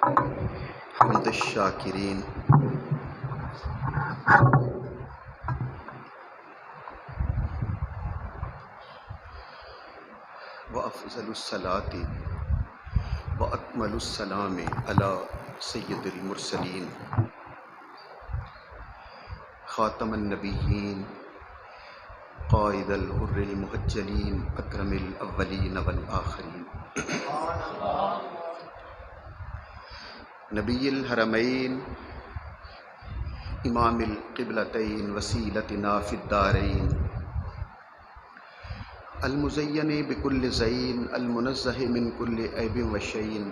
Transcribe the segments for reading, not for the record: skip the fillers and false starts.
حمد الشاکرین وافضل الصلاۃ واکمل السلام علی سید المرسلین خاتم النبیین قائد الغر المحجلین اکرم الاولین والآخرین نبی الحرمین امام القبلتین وسیلتنا فی الدارین المزین بکل زین المنزہ من کل عیب وشین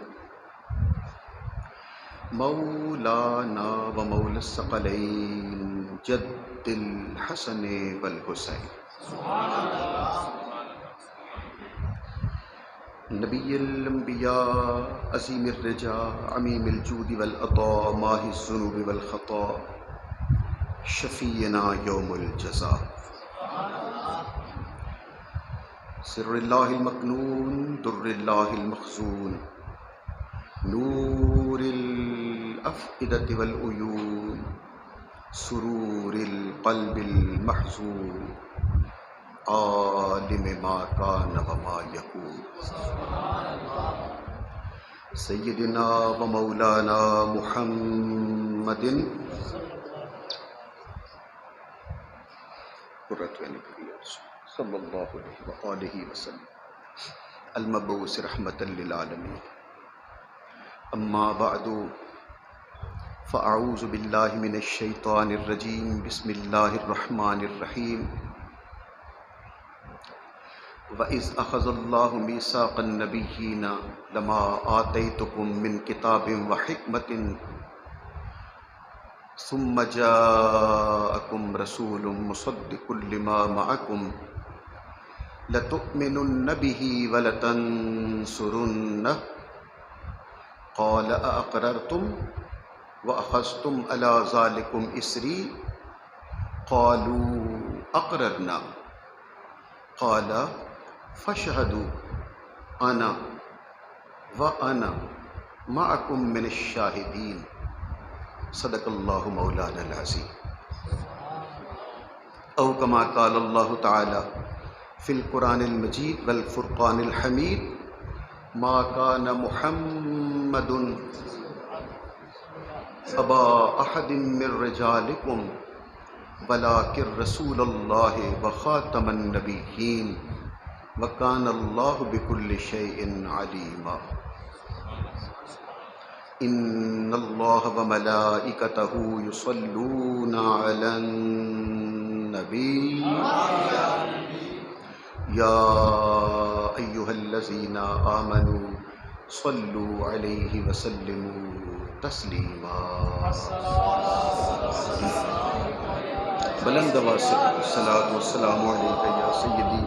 مولانا و مولا الثقلین جد الحسن والحسین نبی الانبیاء عظیم الرجا عمیم الجود والعطاء ماحی الذنوب والخطا شفیعنا یوم الجزاء سر اللہ المکنون در اللہ المخزون نور الافئدۃ والعیون سرور القلب المحزون عالم ما کان و ما یکون سیدنا و مولانا محمد قرۃ عین صلی اللہ علیہ وآلہ وسلم المبعوث رحمۃ للعالمین اما بعد فاعوذ باللہ من الشیطان الرجیم بسم اللہ الرحمن الرحیم وَإِذْ أَخَذَ اللَّهُ مِيثَاقَ النَّبِيِّينَ لَمَا آتَيْتُكُم مِّن كِتَابٍ وَحِكْمَةٍ ثُمَّ جَاءَكُمْ رَسُولٌ مُصَدِّقٌ لِّمَا مَعَكُمْ لَتُؤْمِنُنَّ بِهِ وَلَتَنصُرُنَّهُ قَالَ أَأَقْرَرْتُمْ وَأَخَذْتُمْ عَلَىٰ ذَلِكُمْ إِصْرِي قَالُوا أَقْرَرْنَا قَالَ فَاشْهَدُوا أَنَا وَأَنَا مَعَكُم مِّنَ الشَّاهِدِينَ صدق اللہ مولانا العظیم او کما قال اللہ تعالی فی القرآن المجید والفرقان الحمید ما کان محمد ابا احد من رجالکم ولکن رسول اللہ وخاتم النبیین وکان اللہ بکل شیء علیما ان اللہ وملائکتہ یصلون علی النبی یا ایہا الذین آمنوا صلوا علیہ وسلموا تسلیما بلند آواز سے الصلاۃ والسلام علیک یا سیدی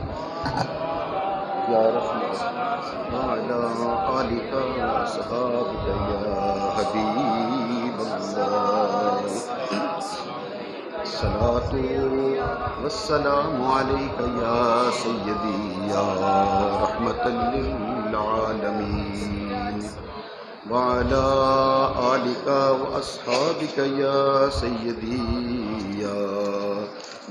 یا رحمت وعلی آلک وصحابک یا حبیب اللہ الصلاۃ والسلام علیک یا سیدی یا رحمت للعالمین وعلی آلک واصحابک یا سیدی یا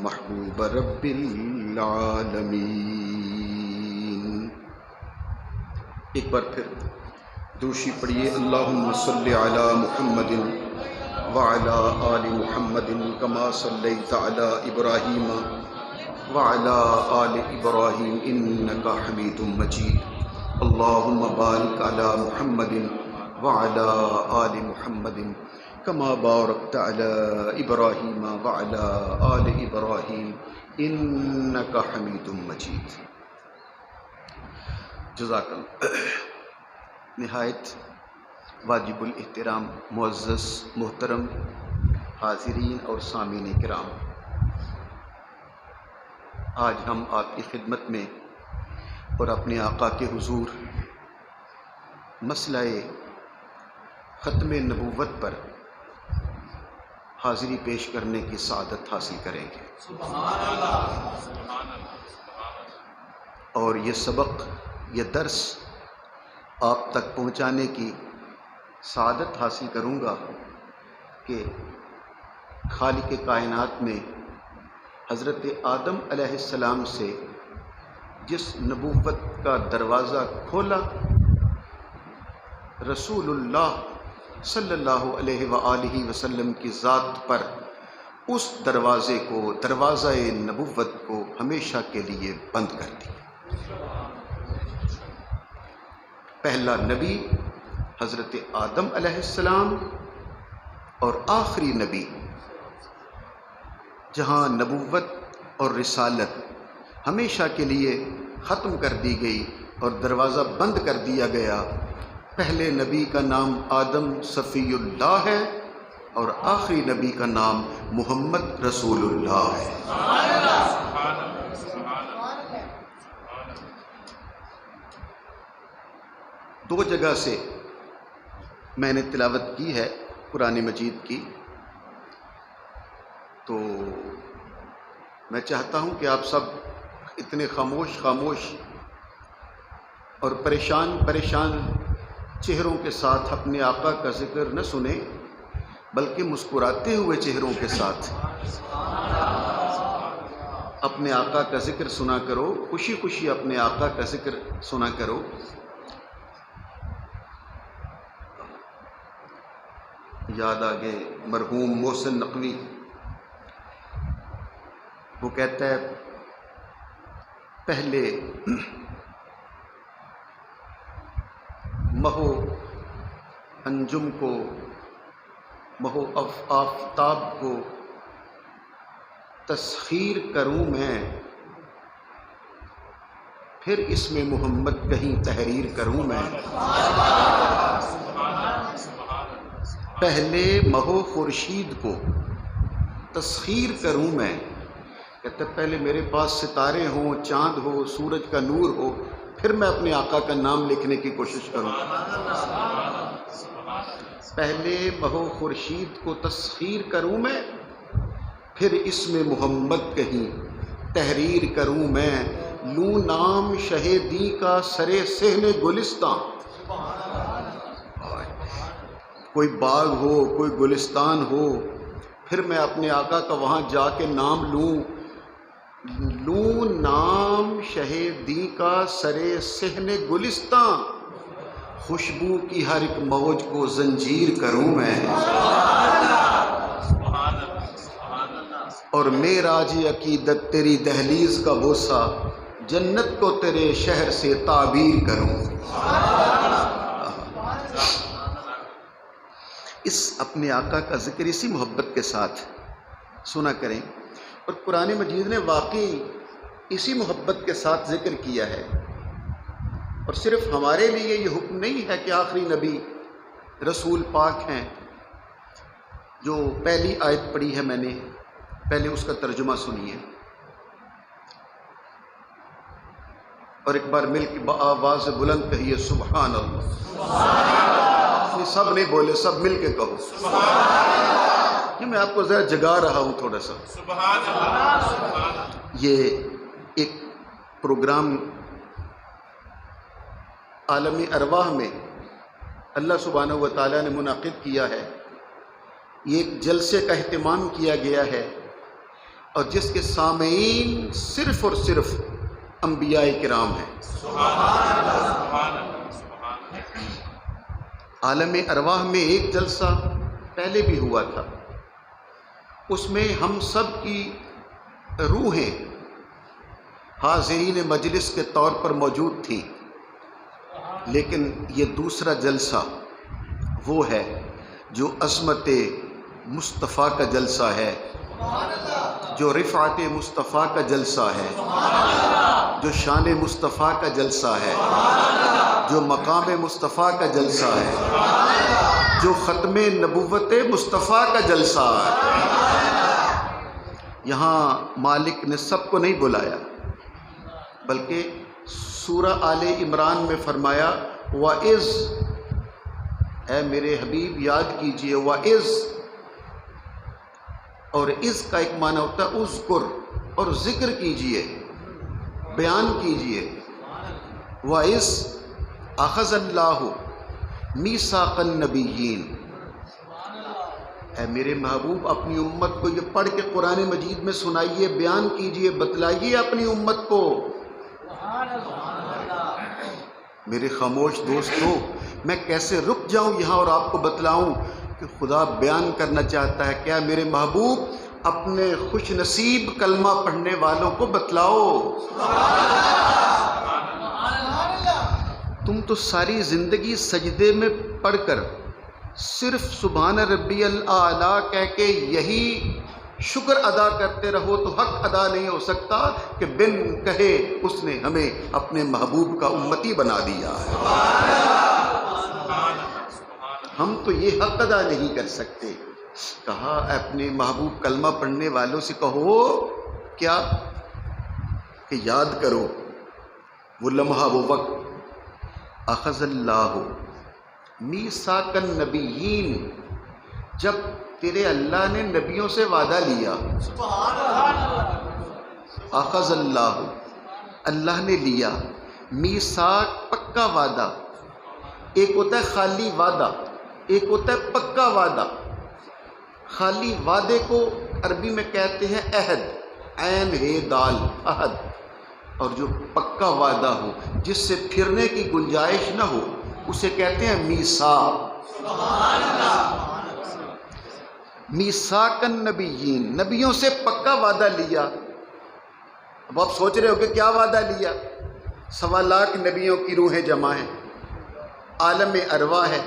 محبوب رب العالمین۔ ایک بار پھر دوشی پڑھیے اللہم صلی علی محمد وعلی آل محمد کما صلیت علی ابراہیم وعلی آل ابراہیم انک حمید مجید اللہم بارک علی محمد وعلی آل محمد کما بارکت علی ابراہیم وعلی آل ابراہیم انک حمید مجید۔ جزاک اللہ۔ نہایت واجب الاحترام معزز محترم حاضرین اور سامعین کرام، آج ہم آپ کی خدمت میں اور اپنے آقا کے حضور مسئلہ ختم نبوت پر حاضری پیش کرنے کی سعادت حاصل کریں گے، اور یہ سبق، یہ درس آپ تک پہنچانے کی سعادت حاصل کروں گا کہ خالق کائنات نے حضرت آدم علیہ السلام سے جس نبوت کا دروازہ کھولا، رسول اللہ صلی اللہ علیہ وآلہ وسلم کی ذات پر اس دروازے کو، دروازہ نبوت کو ہمیشہ کے لیے بند کر دیا۔ پہلا نبی حضرت آدم علیہ السلام اور آخری نبی، جہاں نبوت اور رسالت ہمیشہ کے لیے ختم کر دی گئی اور دروازہ بند کر دیا گیا۔ پہلے نبی کا نام آدم صفی اللہ ہے اور آخری نبی کا نام محمد رسول اللہ ہے۔ دو جگہ سے میں نے تلاوت کی ہے قرآن مجید کی، تو میں چاہتا ہوں کہ آپ سب اتنے خاموش اور پریشان چہروں کے ساتھ اپنے آقا کا ذکر نہ سنیں، بلکہ مسکراتے ہوئے چہروں کے ساتھ اپنے آقا کا ذکر سنا کرو، خوشی اپنے آقا کا ذکر سنا کرو۔ یاد آگے مرحوم محسن نقوی، وہ کہتا ہے پہلے مہو انجم کو، مہو آفتاب کو تسخیر کروں میں، پھر اس میں محمد کہیں تحریر کروں میں۔ پہلے مہو خورشید کو تسخیر کروں میں، کہتے پہلے میرے پاس ستارے ہوں، چاند ہو، سورج کا نور ہو، پھر میں اپنے آقا کا نام لکھنے کی کوشش کروں۔ پہلے مہو خورشید کو تسخیر کروں میں، پھر اس میں محمد کہیں تحریر کروں میں۔ لوں نام شہیدی کا سرے صحن گلستان، کوئی باغ ہو، کوئی گلستان ہو، پھر میں اپنے آقا کا وہاں جا کے نام لوں نام شہیدی کا سرے صحن گلستان، خوشبو کی ہر ایک موج کو زنجیر کروں میں، اور معراج عقیدت تیری دہلیز کا بوسہ، جنت کو تیرے شہر سے تعبیر کروں۔ اس اپنے آقا کا ذکر اسی محبت کے ساتھ سنا کریں، اور قرآن مجید نے واقعی اسی محبت کے ساتھ ذکر کیا ہے، اور صرف ہمارے لیے یہ حکم نہیں ہے کہ آخری نبی رسول پاک ہیں۔ جو پہلی آیت پڑھی ہے میں نے، پہلے اس کا ترجمہ سنیے، اور ایک بار مل کے آواز بلند کہیے سبحان اللہ۔ سب نہیں بولے، سب مل کے کہو سبحان۔ یہ میں آپ کو ذرا جگا رہا ہوں تھوڑا سا۔ یہ ایک پروگرام عالم ارواح میں اللہ سبحانہ و تعالیٰ نے منعقد کیا ہے۔ یہ ایک جلسے کا اہتمام کیا گیا ہے، اور جس کے سامعین صرف اور صرف انبیاء کرام ہیں۔ عالم ارواح میں ایک جلسہ پہلے بھی ہوا تھا، اس میں ہم سب کی روحیں حاضرین مجلس کے طور پر موجود تھیں، لیکن یہ دوسرا جلسہ وہ ہے جو عظمت مصطفیٰ کا جلسہ ہے، جو رفعت مصطفیٰ کا جلسہ ہے، جو شان مصطفیٰ کا جلسہ ہے، جو مقام مصطفیٰ کا جلسہ ہے، جو ختم نبوت مصطفیٰ کا جلسہ ہے۔ یہاں مالک نے سب کو نہیں بلایا، بلکہ سورہ آل عمران میں فرمایا وَإِذْ، اے میرے حبیب یاد کیجئے، وَإِذْ، اور اس کا ایک معنی ہوتا ہے اذکر، اور ذکر کیجئے، بیان کیجئے۔ وَإِذْ أَخَذَ اللَّهُ میثاق النبیین، اے میرے محبوب اپنی امت کو یہ پڑھ کے قرآن مجید میں سنائیے، بیان کیجئے، بتلائیے اپنی امت کو۔ میرے خاموش دوستو، میں کیسے رک جاؤں یہاں اور آپ کو بتلاؤں کہ خدا بیان کرنا چاہتا ہے کیا؟ میرے محبوب اپنے خوش نصیب کلمہ پڑھنے والوں کو بتلاؤ۔ تم تو ساری زندگی سجدے میں پڑھ کر صرف سبحان ربی الاعلیٰ کہہ کے یہی شکر ادا کرتے رہو تو حق ادا نہیں ہو سکتا کہ بن کہے اس نے ہمیں اپنے محبوب کا امتی بنا دیا ہے۔ ہم تو یہ حق ادا نہیں کر سکتے۔ کہا اپنے محبوب کلمہ پڑھنے والوں سے کہو کیا کہ یاد کرو وہ لمحہ، وہ وقت، اخذ اللہ میثاق النبیین، جب تیرے اللہ نے نبیوں سے وعدہ لیا۔ اخذ اللہ، اللہ نے لیا، میثاق پکا وعدہ، ایک ہوتا ہے خالی وعدہ، ایک ہوتا ہے پکا وعدہ۔ خالی وعدے کو عربی میں کہتے ہیں عہد، عین ہے دال، عہد، اور جو پکا وعدہ ہو جس سے پھرنے کی گنجائش نہ ہو اسے کہتے ہیں میثاق۔ میثاق النبیین، نبیوں سے پکا وعدہ لیا۔ اب آپ سوچ رہے ہو کہ کیا وعدہ لیا؟ 1.25 لاکھ نبیوں کی روحیں جمع ہیں، عالم ارواح ہے،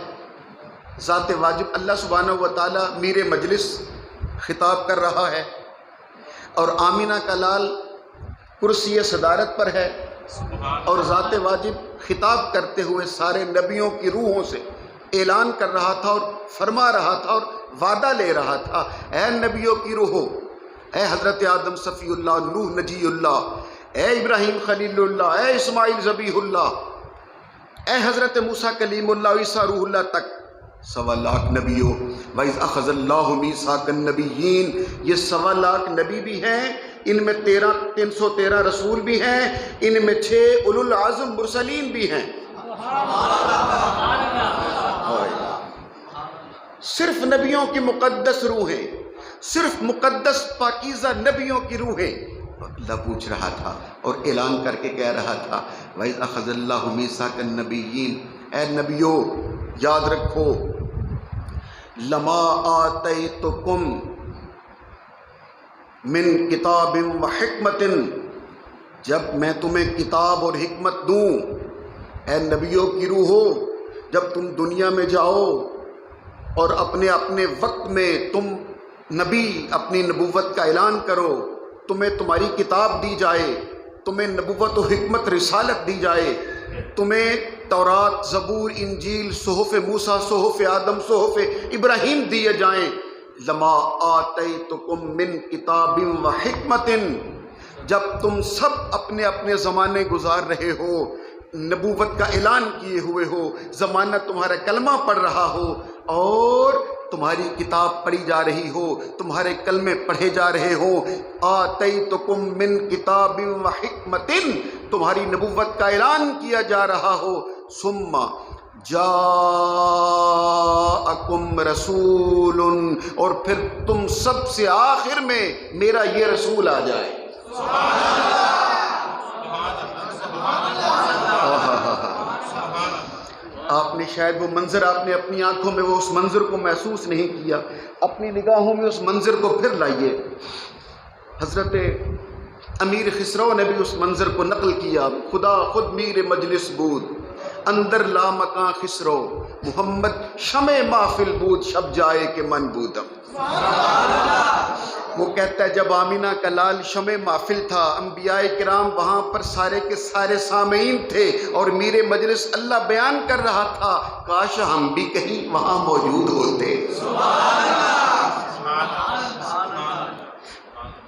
ذات واجب اللہ سبحانہ و تعالی میر مجلس خطاب کر رہا ہے، اور آمینہ کا لال کرسی صدارت پر ہے، اور ذات واجب خطاب کرتے ہوئے سارے نبیوں کی روحوں سے اعلان کر رہا تھا اور فرما رہا تھا اور وعدہ لے رہا تھا، اے نبیوں کی روحوں، اے حضرت آدم صفی اللہ، نوح نجی اللہ، اے ابراہیم خلیل اللہ، اے اسماعیل ذبیح اللہ، اے حضرت موسیٰ کلیم اللہ، عیسیٰ روح اللہ تک 1.25 لاکھ نبیوں۔ وَإِذْ أَخَذَ اللَّهُ مِيثَاقَ النَّبِيِّينَ، یہ 1.25 لاکھ نبی بھی ہیں، ان میں 313 رسول بھی ہیں، ان میں 6 اولو العزم مرسلین بھی ہیں۔ صرف نبیوں کی مقدس روحیں، صرف مقدس پاکیزہ نبیوں کی روحیں اللہ پوچھ رہا تھا اور اعلان کر کے کہہ رہا تھا وَإِذْ أَخَذَ اللَّهُ مِيثَاقَ النَّبِيِّينَ، اے نبیو یاد رکھو، لَمَا آتَيْتُكُم من کتاب و حکمت، جب میں تمہیں کتاب اور حکمت دوں، اے نبیوں کی روحو، جب تم دنیا میں جاؤ اور اپنے اپنے وقت میں تم نبی اپنی نبوت کا اعلان کرو، تمہیں تمہاری کتاب دی جائے، تمہیں نبوت و حکمت رسالت دی جائے، تمہیں تورات، زبور، انجیل، صحف موسیٰ، صحف آدم، صحف ابراہیم دیے جائیں، لما آتیتکم من کتاب و حکمت، جب تم سب اپنے اپنے زمانے گزار رہے ہو، نبوت کا اعلان کیے ہوئے ہو، زمانہ تمہارا کلمہ پڑھ رہا ہو اور تمہاری کتاب پڑھی جا رہی ہو، تمہارے کلمے پڑھے جا رہے ہو، آتیتکم من کتاب و حکمت، تمہاری نبوت کا اعلان کیا جا رہا ہو، ثم جاءکم رسول، اور پھر تم سب سے آخر میں میرا یہ رسول آ جائے۔ آپ نے شاید وہ منظر، آپ نے اپنی آنکھوں میں وہ اس منظر کو محسوس نہیں کیا، اپنی نگاہوں میں اس منظر کو پھر لائیے۔ حضرت امیر خسرو نے بھی اس منظر کو نقل کیا، خدا خود میر مجلس بود، اندر لا مکان خسرو، محمد شمع محفل بود، شب جائے کہ من بودم۔ وہ کہتا ہے جب آمینہ کا لال شمع محفل تھا، انبیاء کرام وہاں پر سارے کے سارے سامعین تھے اور میر مجلس اللہ بیان کر رہا تھا، کاش ہم بھی کہیں وہاں موجود ہوتے۔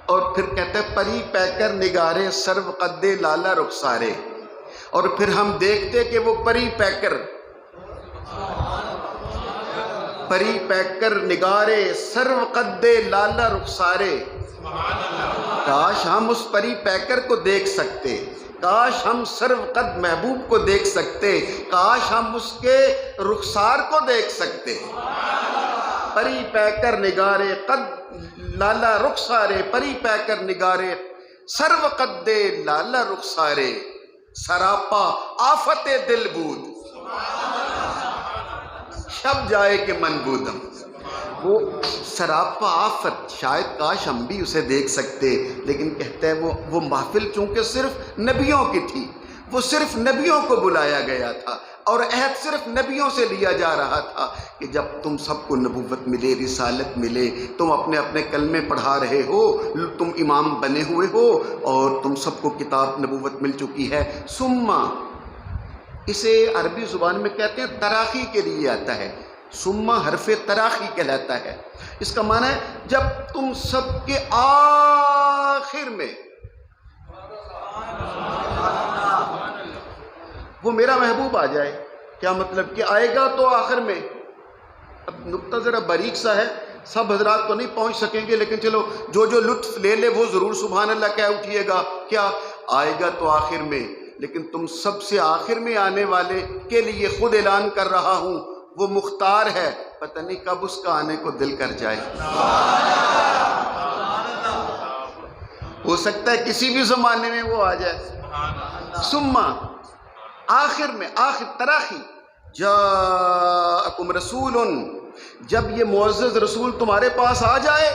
اور پھر کہتا ہے پری پیکر نگارے سرو قد لالا رخسارے، اور پھر ہم دیکھتے کہ وہ پری پیکر نگارے سرو قد لالا رخسارے، کاش ہم اس پری پیکر کو دیکھ سکتے، کاش ہم سرو قد محبوب کو دیکھ سکتے، کاش ہم اس کے رخسار کو دیکھ سکتے۔ پری پیکر نگارے قد لالا رخسارے، پری پیکر نگارے سرو قد لالا رخسارے، سراپا آفت دل بود شب جائے کہ من بودم۔ وہ سراپا آفت، شاید کاش ہم بھی اسے دیکھ سکتے، لیکن کہتے ہیں وہ محفل چونکہ صرف نبیوں کی تھی، وہ صرف نبیوں کو بلایا گیا تھا، اور عہد صرف نبیوں سے لیا جا رہا تھا کہ جب تم سب کو نبوت ملے، رسالت ملے، تم اپنے اپنے کلمے پڑھا رہے ہو، تم امام بنے ہوئے ہو، اور تم سب کو کتاب نبوت مل چکی ہے، ثم، اسے عربی زبان میں کہتے ہیں تراخی کے لیے آتا ہے، ثم حرف تراخی کہلاتا ہے۔ اس کا معنی ہے جب تم سب کے آخر میں وہ میرا محبوب آ جائے۔ کیا مطلب کہ آئے گا تو آخر میں؟ اب نقطہ ذرا باریک سا ہے، سب حضرات تو نہیں پہنچ سکیں گے، لیکن چلو جو لطف لے لے وہ ضرور سبحان اللہ کہہ اٹھیے گا۔ کیا آئے گا تو آخر میں، لیکن تم سب سے آخر میں آنے والے کے لیے خود اعلان کر رہا ہوں، وہ مختار ہے، پتہ نہیں کب اس کا آنے کو دل کر جائے۔ ہو سکتا ہے کسی بھی زمانے میں وہ آ جائے۔ ثم، آخر میں، آخر تراخی، جاءکم رسول، جب یہ معزز رسول تمہارے پاس آ جائے،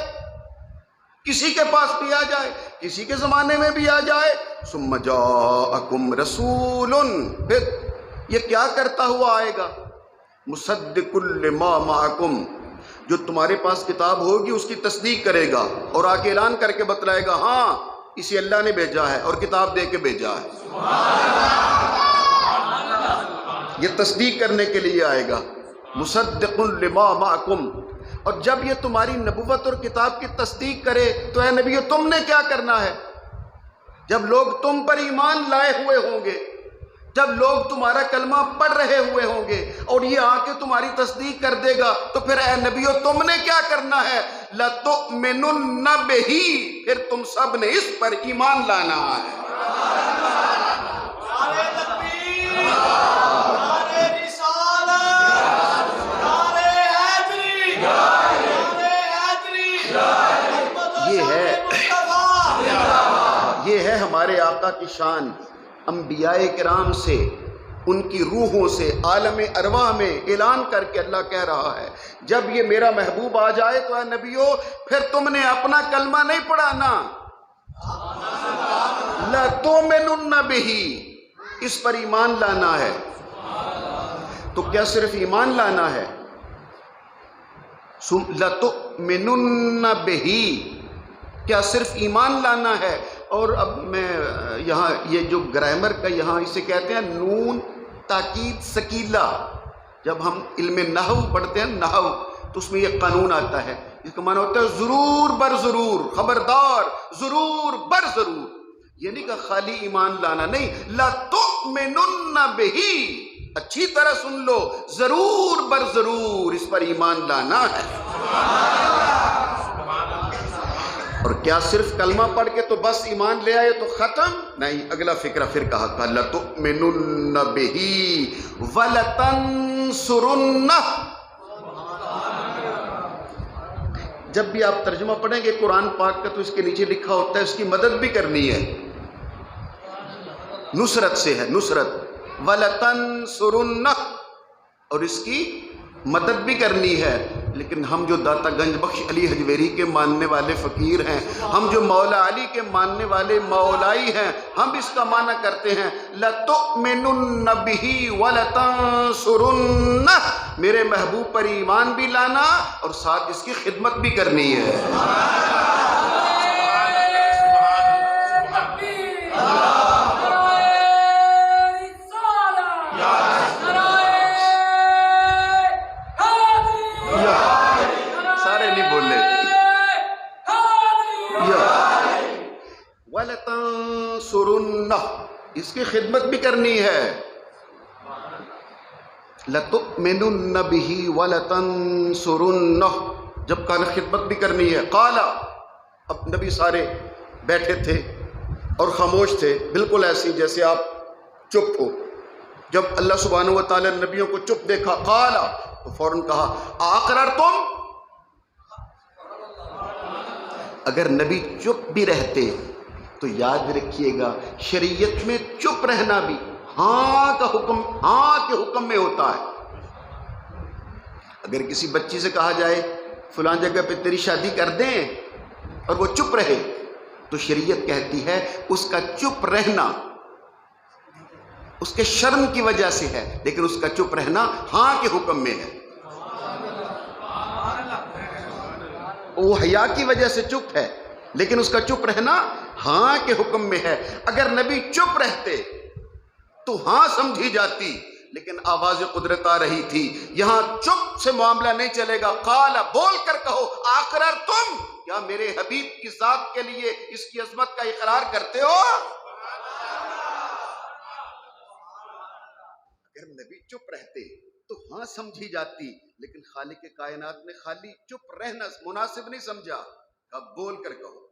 کسی کے پاس بھی آ جائے، کسی کے زمانے میں بھی آ جائے، ثم جاءکم رسول، پھر یہ کیا کرتا ہوا آئے گا؟ مصدق لما معکم، جو تمہارے پاس کتاب ہوگی اس کی تصدیق کرے گا، اور آ کے اعلان کر کے بتلائے گا ہاں اسے اللہ نے بھیجا ہے اور کتاب دے کے بھیجا ہے۔ یہ تصدیق کرنے کے لیے آئے گا، مصدق لما معکم۔ اور جب یہ تمہاری نبوت اور کتاب کی تصدیق کرے تو اے نبیو تم نے کیا کرنا ہے؟ جب لوگ تم پر ایمان لائے ہوئے ہوں گے، جب لوگ تمہارا کلمہ پڑھ رہے ہوئے ہوں گے اور یہ آ کے تمہاری تصدیق کر دے گا، تو پھر اے نبیو تم نے کیا کرنا ہے؟ لَتُؤْمِنُنَّ بِهِ، پھر تم سب نے اس پر ایمان لانا ہے۔ یہ ہے ہمارے آقا کی شان، انبیاء کرام سے، ان کی روحوں سے، عالم ارواح میں اعلان کر کے اللہ کہہ رہا ہے جب یہ میرا محبوب آ جائے تو اے نبیو پھر تم نے اپنا کلمہ نہیں پڑھانا، لَتُؤْمِنُنَّ بِهِ، اس پر ایمان لانا ہے۔ تو کیا صرف ایمان لانا ہے؟ لَتُؤْمِنُنَّ بِهِ، کیا صرف ایمان لانا ہے؟ اور اب میں یہاں یہ جو گرامر کا یہاں اسے کہتے ہیں نون تاکید ثقیلہ، جب ہم علم نحو پڑھتے ہیں نحو تو اس میں یہ قانون آتا ہے، اس کا معنی ہوتا ہے ضرور بر ضرور، خبردار، ضرور بر ضرور، یہ نہیں کہ خالی ایمان لانا، نہیں، لَتُؤْمِنُنَّ بِهِ، اچھی طرح سن لو، ضرور بر ضرور اس پر ایمان لانا ہے۔ اور کیا صرف کلمہ پڑھ کے تو بس ایمان لے آئے تو ختم؟ نہیں، اگلا فکرہ پھر کہا لَتُؤْمِنُنَّ بِهِ وَلَتَنْصُرُنَّهُ۔ جب بھی آپ ترجمہ پڑھیں گے قرآن پاک کا تو اس کے نیچے لکھا ہوتا ہے اس کی مدد بھی کرنی ہے، نصرت سے ہے، نصرت، وَلَتَنْصُرُنَّهُ، اور اس کی مدد بھی کرنی ہے۔ لیکن ہم جو داتا گنج بخش علی حجویری کے ماننے والے فقیر ہیں، ہم جو مولا علی کے ماننے والے مولائی ہیں، ہم اس کا معنی کرتے ہیں لَتُؤْمِنُنَّ بِهِ وَلَتَنْصُرُنَّهُ، میرے محبوب پر ایمان بھی لانا اور ساتھ اس کی خدمت بھی کرنی ہے۔ وَلَتَنْصُرُنَّهُ، اس کی خدمت بھی کرنی ہے، لَتُؤْمِنُنَّ بِهِ وَلَتَنْصُرُنَّهُ، جب کان خدمت بھی کرنی ہے۔ قَالَ، اب نبی سارے بیٹھے تھے، اور خاموش تھے، بالکل ایسی جیسے آپ چپ ہو۔ جب اللہ سبحانہ و تعالی نبیوں کو چپ دیکھا، قال، تو فوراً کہا اقررتم۔ اگر نبی چپ بھی رہتے تو یاد رکھیے گا شریعت میں چپ رہنا بھی ہاں کا حکم، ہاں کے حکم میں ہوتا ہے۔ اگر کسی بچی سے کہا جائے فلاں جگہ پہ تیری شادی کر دیں اور وہ چپ رہے تو شریعت کہتی ہے اس کا چپ رہنا اس کے شرم کی وجہ سے ہے، لیکن اس کا چپ رہنا ہاں کے حکم میں ہے۔ وہ حیا کی وجہ سے چپ ہے، لیکن اس کا چپ رہنا ہاں کے حکم میں ہے۔ اگر نبی چپ رہتے تو ہاں سمجھی جاتی، لیکن آواز قدرت آ رہی تھی، یہاں چپ سے معاملہ نہیں چلے گا۔ قال، بول کر کہو اقررتم، کیا میرے حبیب کی ذات کے لیے اس کی عظمت کا اقرار کرتے ہو؟ اگر نبی چپ رہتے تو ہاں سمجھی جاتی، لیکن خالق کائنات نے خالی چپ رہنا مناسب نہیں سمجھا، اب بول کر کہو،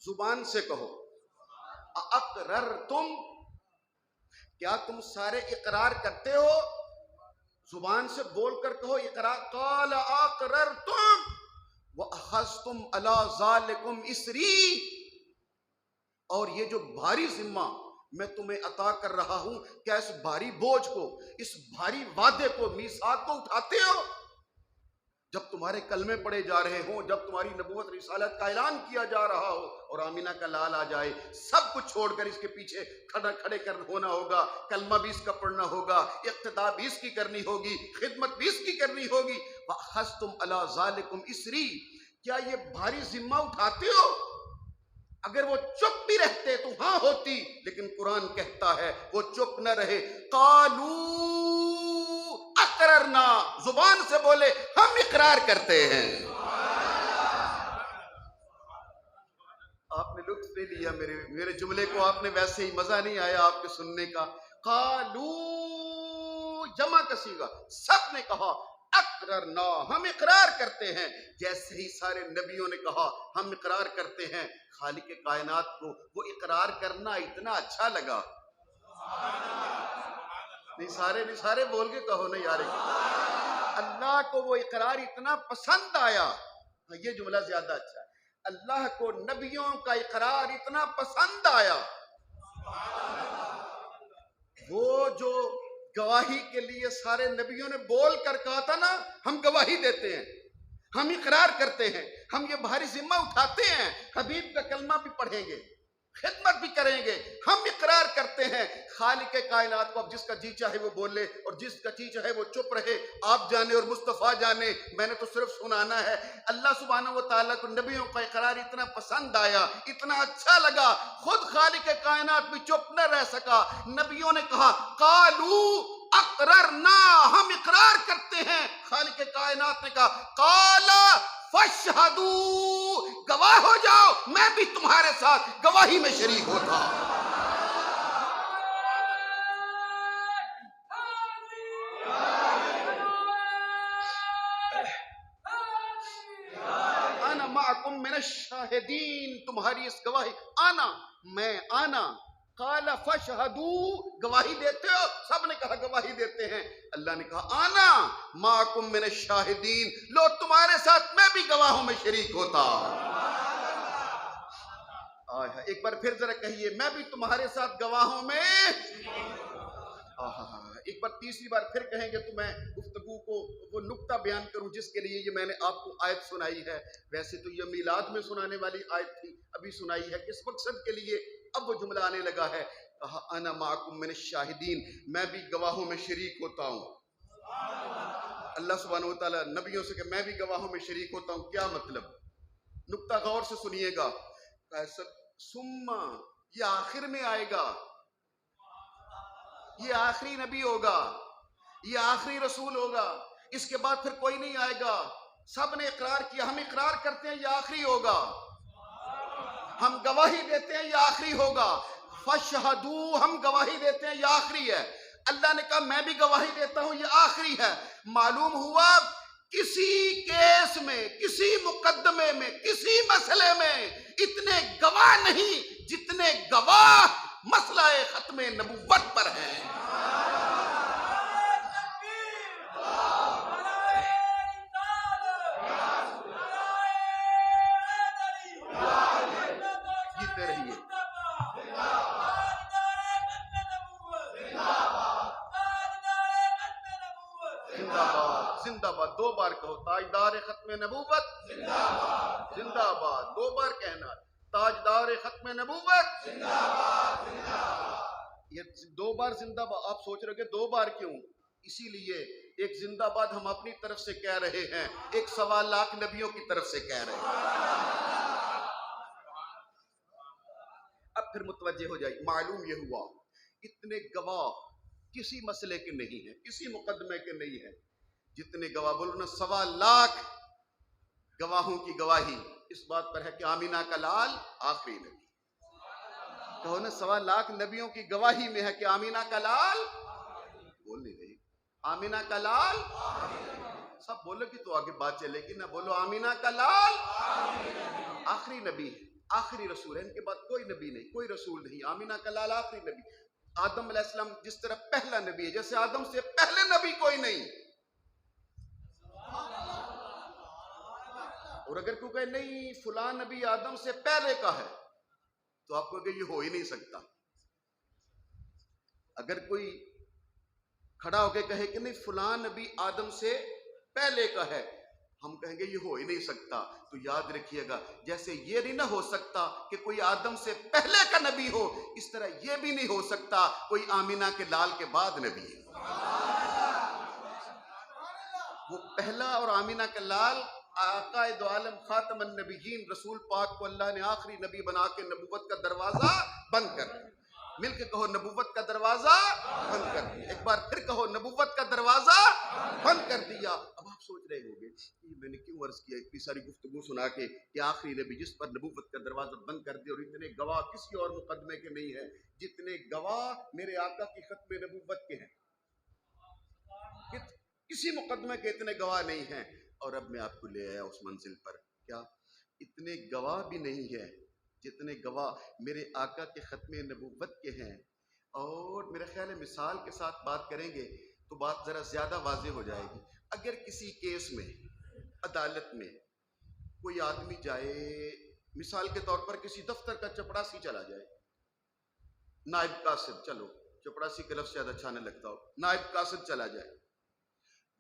زبان سے کہو اقررتم، کیا تم سارے اقرار کرتے ہو؟ زبان سے بول کر کہو اقرار۔ قال اقررتم واخذتم علی ذالکم اسری، اور یہ جو بھاری ذمہ میں تمہیں عطا کر رہا ہوں، کیا اس بھاری بوجھ کو، اس بھاری وعدے کو، میثاق کو اٹھاتے ہو؟ جب تمہارے کلمے پڑے جا رہے ہوں، جب تمہاری نبوت رسالت کا اعلان کیا جا رہا ہو اور آمینہ کا لال آ جائے، سب کچھ چھوڑ کر اس کے پیچھے کھڑے ہونا ہوگا، کلمہ بھی اس کا پڑھنا ہوگا، اقتداء بھی اس کی کرنی ہوگی، خدمت بھی اس کی کرنی ہوگی۔ وَأَخَذْتُمْ عَلَىٰ ذَلِكُمْ إِسْرِي، کیا یہ بھاری ذمہ اٹھاتے ہو؟ اگر وہ چپ بھی رہتے تو ہاں ہوتی، لیکن قرآن کہتا ہے وہ چپ نہ رہے۔ قالوا اقررنا، زبان سے بولے ہم اقرار کرتے ہیں۔ آپ نے لطف نہیں لیا میرے جملے کو، آپ نے ویسے ہی مزہ نہیں آیا آپ کے سننے کا۔ قالوا جمع کا صیغہ، سب نے کہا اقررنا، ہم اقرار کرتے ہیں، جیسے ہی سارے نبیوں نے کہا ہم اقرار کرتے ہیں، خالق کائنات کو وہ اقرار کرنا اتنا اچھا لگا۔ نہیں سارے بول کے کہو نا یار، اللہ کو وہ اقرار اتنا پسند آیا، یہ جملہ زیادہ اچھا ہے، اللہ کو نبیوں کا اقرار اتنا پسند آیا، وہ جو گواہی کے لیے سارے نبیوں نے بول کر کہا تھا نا ہم گواہی دیتے ہیں، ہم اقرار کرتے ہیں، ہم یہ بھاری ذمہ اٹھاتے ہیں، حبیب کا کلمہ بھی پڑھیں گے، خدمت بھی کریں گے، ہم اقرار کرتے ہیں خالق کائنات کو۔ اب جس کا جی چاہے وہ بولے اور جس کا جی چاہے وہ چپ رہے، آپ جانے اور مصطفیٰ جانے، میں نے تو صرف سنانا ہے۔ اللہ سبحانہ و تعالیٰ کو نبیوں کا اقرار اتنا پسند آیا، اتنا اچھا لگا، خود خالق کائنات بھی چپ نہ رہ سکا، نبیوں نے کہا قالوا اقررنا، ہم اقرار کرتے ہیں، خالق کائنات نے کہا قال فاشہدوا، گواہ ہو جاؤ، میں بھی تمہارے ساتھ گواہی میں شریک ہوتا۔ انا معکم من الشاہدین، تمہاری اس گواہی، آنا قال فاشہدوا، گواہی دیتے ہو؟ سب نے کہا گواہی دیتے ہیں۔ اللہ نے کہا آنا معکم من الشاہدین، لو تمہارے ساتھ میں بھی گواہوں میں شریک ہوتا۔ ایک بار پھر ذرا کہیے، میں بھی تمہارے ساتھ گواہوں میں۔ ایک بار تیسری بار پھر کہیں گے تو میں گفتگو کو وہ نقطہ بیان کروں جس کے لیے یہ میں نے آپ کو آیت سنائی ہے۔ ویسے تو یہ میلاد میں سنانے والی آیت تھی، ابھی سنائی ہے کس مقصد کے لیے، اب وہ جملہ آنے لگا ہے، کہا انا معکم من الشاہدین، میں بھی گواہوں میں شریک ہوتا ہوں۔ اللہ سبحانہ و تعالیٰ نبیوں سے کہ میں بھی گواہوں میں شریک ہوتا ہوں، کیا مطلب؟ نقطہ غور سے سنیے گا۔ ثم، یہ آخر میں آئے گا، یہ آخری نبی ہوگا، یہ آخری رسول ہوگا، اس کے بعد پھر کوئی نہیں آئے گا۔ سب نے اقرار کیا، ہم اقرار کرتے ہیں یہ آخری ہوگا، ہم گواہی دیتے ہیں یہ آخری ہوگا۔ فاشہدوا، ہم گواہی دیتے ہیں یہ آخری ہے۔ اللہ نے کہا میں بھی گواہی دیتا ہوں یہ آخری ہے۔ معلوم ہوا کسی کیس میں، کسی مقدمے میں، کسی مسئلے میں اتنے گواہ نہیں جتنے گواہ مسئلہ ختم نبوت پر ہیں۔ جیتے رہیے۔ زندہ باد، دو بار کہو، تاجدار ختم نبوت زندہ باد، زندہ باد، دو بار کہنا، تاجدار ختم نبوت زندہ باد، زندہ باد۔ یہ دو بار زندہ باد، آپ سوچ رہے کہ دو بار کیوں؟ اسی لیے ایک زندہ باد ہم اپنی طرف سے کہہ رہے ہیں، ایک 1.25 نبیوں کی طرف سے کہہ رہے ہیں۔ اب پھر متوجہ ہو جائے، معلوم یہ ہوا اتنے گواہ کسی مسئلے کے نہیں ہیں، کسی مقدمے کے نہیں ہیں جتنے گواہ، بولو نا 1.25 گواہوں کی گواہی اس بات پر ہے کہ آمینہ کا لال آخری نبی۔ کہو نا 1.25 نبیوں کی گواہی میں ہے کہ آمینہ کا لال، بول نہیں رہی، آمینہ کا لال، سب بولو گی تو آگے بات چلے گی نا، بولو آمینہ کا لال آخری نبی ہے، آخری رسول ہے، ان کے بعد کوئی نبی نہیں، کوئی رسول نہیں، آمینہ کا لال آخری نبی۔ آدم علیہ السلام جس طرح پہلا نبی ہے، جیسے آدم سے پہلے نبی کوئی نہیں۔ اور اگر کوئی کہے نہیں فلاں نبی آدم سے پہلے کا ہے تو آپ کو کہ یہ ہو ہی نہیں سکتا۔ اگر کوئی کھڑا ہو کے کہے کہ نہیں فلاں نبی آدم سے پہلے کا ہے، ہم کہیں گے یہ ہو ہی نہیں سکتا۔ تو یاد رکھیے گا، جیسے یہ نہیں نہ ہو سکتا کہ کوئی آدم سے پہلے کا نبی ہو، اس طرح یہ بھی نہیں ہو سکتا کوئی آمینہ کے لال کے بعد نبی ہے۔ وہ پہلا اور آمینہ کا لال آقا دو عالم خاتم النبیین رسول پاک کو اللہ نے آخری نبی بنا کے نبوت کا دروازہ بند کر دیا۔ مل کے کہو نبوت کا دروازہ بند کر دیا، ایک بار پھر کہو نبوت کا دروازہ بند کر دیا۔ اب آپ سوچ رہے ہوں گے میں نے کیوں عرض کیا اتنی ساری گفتگو سنا کے کہ آخری نبی جس پر نبوت کا دروازہ بند کر دیا، اور اتنے گواہ کسی اور مقدمے کے نہیں ہیں جتنے گواہ میرے آقا کی ختم نبوت کے ہیں۔ کسی مقدمے کے اتنے گواہ نہیں ہیں۔ اور اب میں آپ کو لے آیا اس منزل پر، کیا اتنے گواہ بھی نہیں ہیں جتنے گواہ میرے آقا کے ختم نبوت کے ہیں۔ اور میرا خیال ہے مثال کے ساتھ بات کریں گے تو بات ذرا زیادہ واضح ہو جائے گی۔ اگر کسی کیس میں عدالت میں کوئی آدمی جائے، مثال کے طور پر کسی دفتر کا چپڑاسی چلا جائے، نائب قاصد، چلو چپڑاسی کا لفظ شاید اچھا نہ لگتا ہو، نائب قاصد چلا جائے،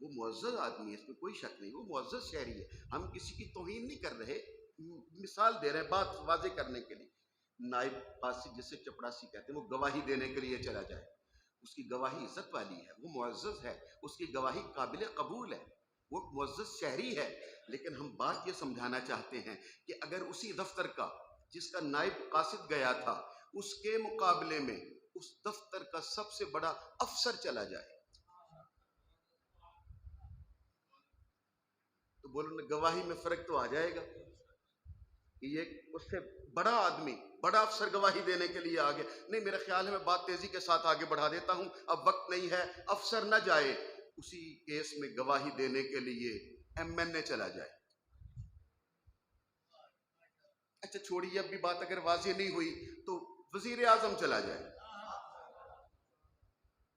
وہ معزز آدمی ہے، اس میں کوئی شک نہیں، وہ معزز شہری ہے، ہم کسی کی توہین نہیں کر رہے، مثال دے رہے ہیں بات واضح کرنے کے لیے۔ نائب قاصد جسے چپڑاسی کہتے ہیں، وہ گواہی دینے کے لیے چلا جائے، اس کی گواہی عزت والی ہے، وہ معزز ہے، اس کی گواہی قابل قبول ہے، وہ معزز شہری ہے۔ لیکن ہم بات یہ سمجھانا چاہتے ہیں کہ اگر اسی دفتر کا جس کا نائب قاصد گیا تھا، اس کے مقابلے میں اس دفتر کا سب سے بڑا افسر چلا جائے تو بولو گواہی میں فرق تو آ جائے گا کہ یہ اس سے بڑا آدمی، بڑا افسر گواہی دینے کے لیے آگے نہیں۔ میرا خیال ہے میں بات تیزی کے ساتھ آگے بڑھا دیتا ہوں، اب وقت نہیں ہے۔ افسر نہ جائے، اسی کیس میں گواہی دینے کے لیے MNA چلا جائے۔ اچھا چھوڑیے، اب بھی بات اگر واضح نہیں ہوئی تو وزیر اعظم چلا جائے۔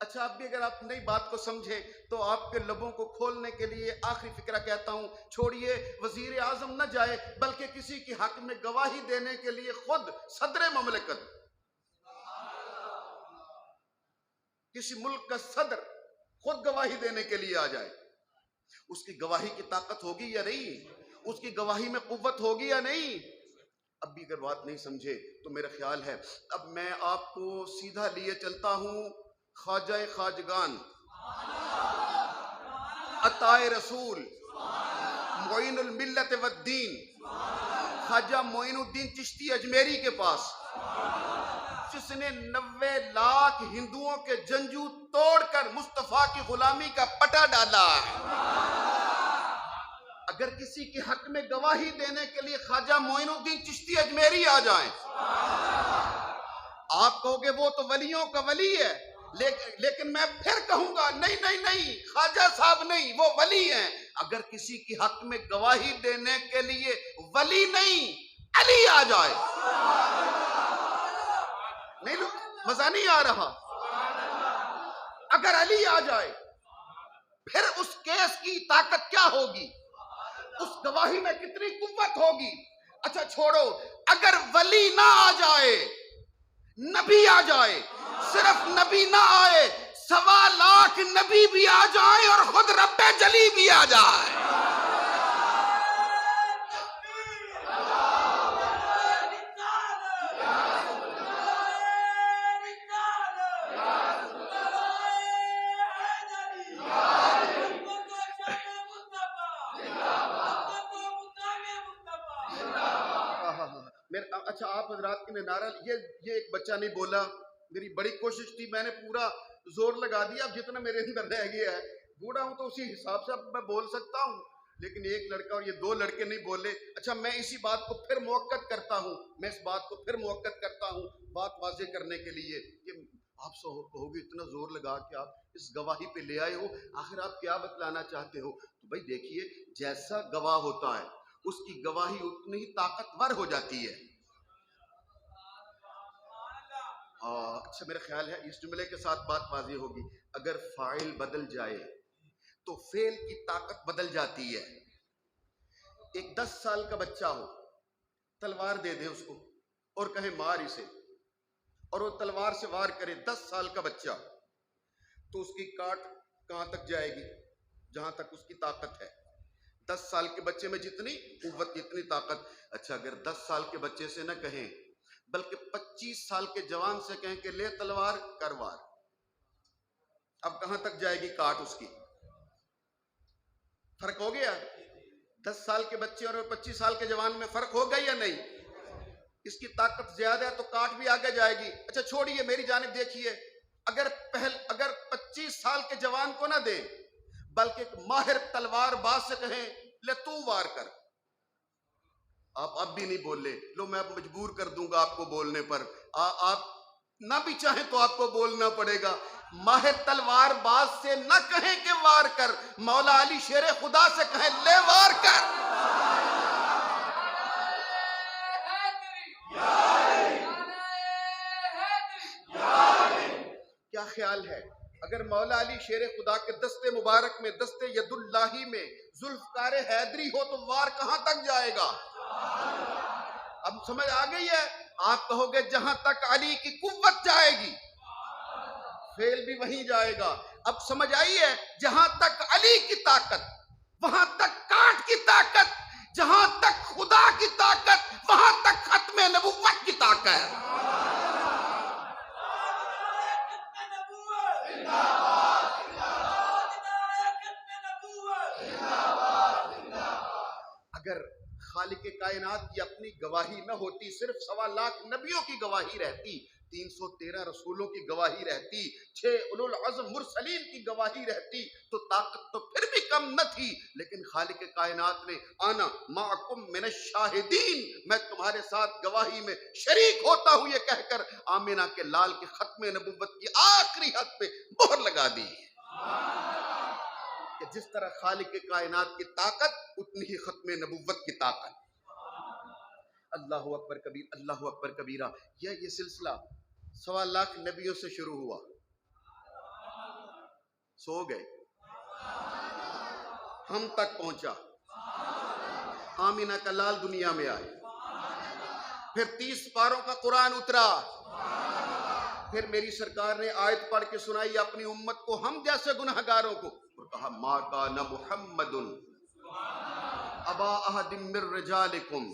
اچھا اب بھی اگر آپ نئی بات کو سمجھے تو آپ کے لبوں کو کھولنے کے لیے آخری فکرہ کہتا ہوں، چھوڑیے وزیر اعظم نہ جائے، بلکہ کسی کی حق میں گواہی دینے کے لیے خود صدر مملکت، کسی ملک کا صدر خود گواہی دینے کے لیے آ جائے، اس کی گواہی کی طاقت ہوگی یا نہیں؟ اس کی گواہی میں قوت ہوگی یا نہیں؟ اب بھی اگر بات نہیں سمجھے تو میرا خیال ہے اب میں آپ کو سیدھا لیے چلتا ہوں خواجہ خواجگان، عطائے رسول، معین الملت والدین، خواجہ معین الدین چشتی اجمیری کے پاس، جس نے 90 لاکھ ہندوؤں کے جنجو توڑ کر مصطفیٰ کی غلامی کا پٹا ڈالا ہے۔ اگر کسی کے حق میں گواہی دینے کے لیے خواجہ معین الدین چشتی اجمیری آ جائیں، آپ کہو گے وہ تو ولیوں کا ولی ہے، لیکن میں پھر کہوں گا نہیں نہیں نہیں، خواجہ صاحب نہیں، وہ ولی ہیں۔ اگر کسی کی حق میں گواہی دینے کے لیے ولی نہیں علی آ جائے، نہیں مزہ نہیں آ رہا، اگر علی آ جائے پھر اس کیس کی طاقت کیا ہوگی، اس گواہی میں کتنی قوت ہوگی۔ اچھا چھوڑو، اگر ولی نہ آ جائے، نبی آ جائے، صرف نبی نہ آئے، 1.25 لاکھ نبی بھی آ جائے اور خود رب جلی بھی آ جائے، اچھا آپ حضرات نے نعرہ یہ ایک بچہ نہیں بولا، میری بڑی کوشش تھی، میں نے پورا زور لگا دیا، اب جتنا میرے اندر رہ گیا ہے، بوڑھا ہوں تو اسی حساب سے اب میں بول سکتا ہوں، لیکن ایک لڑکا اور یہ 2 لڑکے نہیں بولے۔ اچھا میں اسی بات کو پھر موقت کرتا ہوں، بات واضح کرنے کے لیے کہ آپ کہو گے اتنا زور لگا کہ آپ اس گواہی پہ لے آئے ہو، آخر آپ کیا بتلانا چاہتے ہو؟ تو بھائی دیکھیے، جیسا گواہ ہوتا ہے اس کی گواہی اتنی ہی طاقتور ہو جاتی ہے۔ اچھا میرا خیال ہے اس جملے کے ساتھ بات واضح ہوگی، اگر فاعل بدل جائے تو فعل کی طاقت بدل جاتی ہے۔ ایک 10 سال کا بچہ ہو، تلوار دے دے اس کو اور کہے مار اسے، اور وہ تلوار سے وار کرے، 10 سال کا بچہ، تو اس کی کاٹ کہاں تک جائے گی؟ جہاں تک اس کی طاقت ہے۔ 10 سال کے بچے میں جتنی قوت جتنی طاقت۔ اچھا اگر 10 سال کے بچے سے نہ کہیں بلکہ 25 سال کے جوان سے کہیں کہ لے تلوار کر وار، اب کہاں تک جائے گی کاٹ اس کی؟ فرق ہو گیا؟ 10 سال کے بچے اور 25 سال کے جوان میں فرق ہوگا یا نہیں؟ اس کی طاقت زیادہ ہے تو کاٹ بھی آگے جائے گی۔ اچھا چھوڑیے، میری جانب دیکھیے، اگر 25 سال کے جوان کو نہ دیں بلکہ ایک ماہر تلوار باز سے کہیں لے تو وار کر، آپ اب بھی نہیں بول لے، لو میں اب مجبور کر دوں گا آپ کو بولنے پر، آپ نہ بھی چاہیں تو آپ کو بولنا پڑے گا۔ ماہر تلوار باز سے نہ کہیں کہ وار کر، مولا علی شیر خدا سے کہیں لے وار کر۔ کیا خیال ہے اگر مولا علی شیر خدا کے دستے مبارک میں، دستے ید اللہ میں ذوالفقار حیدری ہو تو وار کہاں تک جائے گا؟ اب سمجھ آ گئی ہے؟ آپ کہو گے جہاں تک علی کی قوت جائے گی فعل بھی وہیں جائے گا۔ اب سمجھ آئی ہے؟ جہاں تک علی کی طاقت وہاں تک کاٹ کی طاقت، جہاں تک خدا کی طاقت وہاں تک ختم نبوت کی طاقت۔ اگر خالق کائنات کی اپنی گواہی نہ ہوتی، صرف 1.25 لاکھ نبیوں کی گواہی رہتی، 313 رسولوں کی گواہی رہتی، 6 اولو العزم مرسلین کی گواہی رہتی تو طاقت تو پھر بھی کم نہ تھی، لیکن خالق کائنات نے آنا معکم من الشاہدین، میں تمہارے ساتھ گواہی میں شریک ہوتا ہوں یہ کہہ کر آمینہ کے لال کے ختم نبوت کی آخری حد پہ مہر لگا دی کہ جس طرح خالق کائنات کی طاقت اتنی ہی ختم نبوت کی طاقت۔ اللہ اکبر کبیر، اللہ اکبر کبیرہ۔ یہ سلسلہ 1.25 لاکھ نبیوں سے شروع ہوا، سو گئے، ہم تک پہنچا، آمینہ کا لال دنیا میں آئے، پھر 30 پاروں کا قرآن اترا، پھر میری سرکار نے آیت پڑھ کے سنائی اپنی امت کو، ہم جیسے گنہگاروں کو، اور کہا ما کان محمد ابا احد من رجالکم،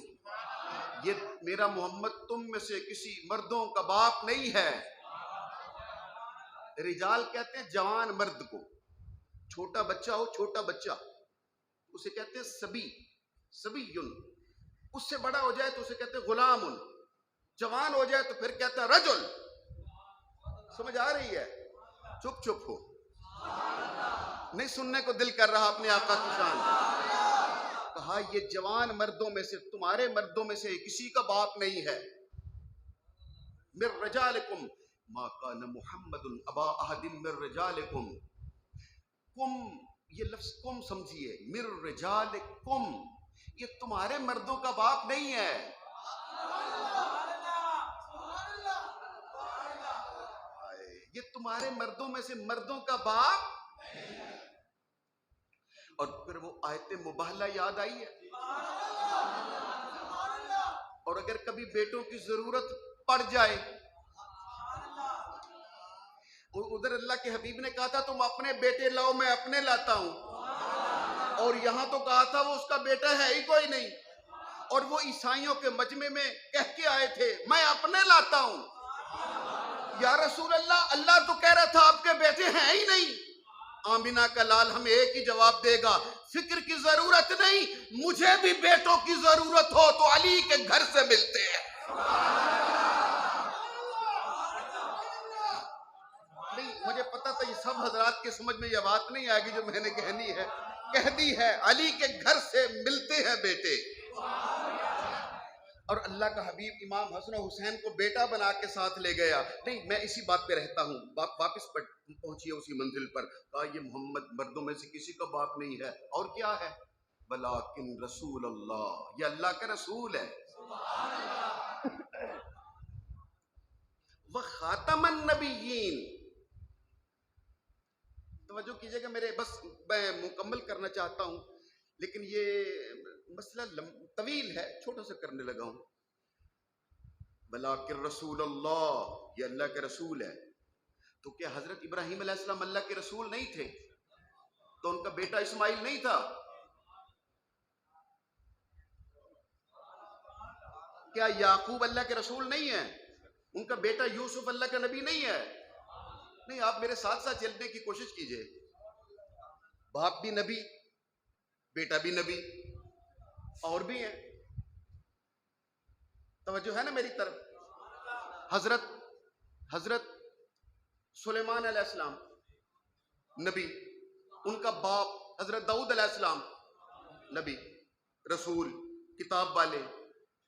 یہ میرا محمد تم میں سے کسی مردوں کا باپ نہیں ہے۔ رجال کہتے ہیں جوان مرد کو، چھوٹا بچہ ہو، چھوٹا بچہ اسے کہتے ہیں سبی، سبیٌ، اس سے بڑا ہو جائے تو اسے کہتے ہیں غلام، جوان ہو جائے تو پھر کہتے ہیں رجل۔ سمجھ آ رہی ہے؟ چپ چپ ہو، نہیں سننے کو دل کر رہا اپنے آقا کی شان۔ کہا یہ جوان مردوں میں سے، تمہارے مردوں میں سے کسی کا باپ نہیں ہے۔ من رجالکم ما کان محمد ابا احد من رجالکم، کم یہ لفظ کم سمجھیے، مر رجالکم، یہ تمہارے مردوں کا باپ نہیں ہے، یہ تمہارے مردوں میں سے مردوں کا باپ۔ اور پھر وہ آیت مباہلہ یاد آئی ہے، اور اگر کبھی بیٹوں کی ضرورت پڑ جائے، ادھر اللہ کے حبیب نے کہا تھا تم اپنے بیٹے لاؤ میں اپنے لاتا ہوں، اور یہاں تو کہا تھا وہ اس کا بیٹا ہے ہی کوئی نہیں، اور وہ عیسائیوں کے مجمع میں کہہ کے آئے تھے میں اپنے لاتا ہوں۔ یا رسول اللہ، اللہ تو کہہ رہا تھا آپ کے بیٹے ہیں ہی نہیں۔ آمینہ کا لال ہمیں ایک ہی جواب دے گا، فکر کی ضرورت نہیں، مجھے بھی بیٹوں کی ضرورت ہو تو علی کے گھر سے ملتے ہیں۔ نہیں، مجھے پتا تھا یہ سب حضرات کے سمجھ میں یہ بات نہیں آئے گی جو میں نے کہہ دی ہے، علی کے گھر سے ملتے ہیں بیٹے۔ اور اللہ کا حبیب امام حسن و حسین کو بیٹا بنا کے ساتھ لے گیا۔ نہیں، میں اسی بات پہ رہتا ہوں، واپس پہنچیے اسی منزل پر، کہا یہ محمد مردوں میں سے کسی کا باپ نہیں ہے، اور کیا ہے؟ ولیکن رسول اللہ، یہ اللہ کا رسول ہے۔ وخاتم النبیین، توجہ کیجئے گا میرے، بس میں مکمل کرنا چاہتا ہوں لیکن یہ مسئلہ طویل ہے، چھوٹا سا کرنے لگا ہوں۔ ولیکن رسول اللہ، یہ اللہ کے رسول ہے۔ تو کیا حضرت ابراہیم علیہ السلام اللہ کے رسول نہیں تھے؟ تو ان کا بیٹا اسماعیل نہیں تھا؟ کیا یعقوب اللہ کے رسول نہیں ہے؟ ان کا بیٹا یوسف اللہ کا نبی نہیں ہے؟ نہیں، آپ میرے ساتھ ساتھ چلنے کی کوشش کیجئے۔ باپ بھی نبی، بیٹا بھی نبی، اور بھی ہیں، توجہ ہے نا میری طرف؟ حضرت سلیمان علیہ السلام نبی، ان کا باپ حضرت داؤد علیہ السلام نبی، رسول، کتاب والے،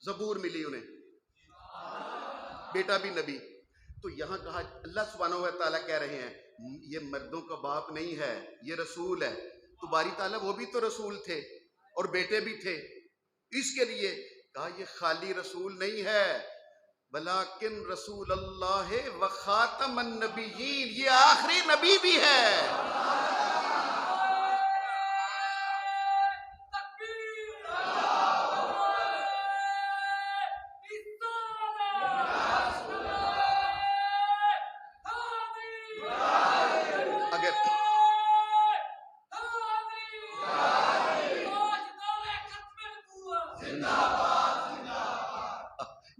زبور ملی انہیں، بیٹا بھی نبی۔ تو یہاں کہا اللہ سبحانہ و تعالیٰ کہہ رہے ہیں یہ مردوں کا باپ نہیں ہے، یہ رسول ہے۔ تو باری تعالیٰ وہ بھی تو رسول تھے اور بیٹے بھی تھے، اس کے لیے کہا یہ خالی رسول نہیں ہے، ولیکن رسول اللہ و خاتم النبیین، یہ آخری نبی بھی ہے۔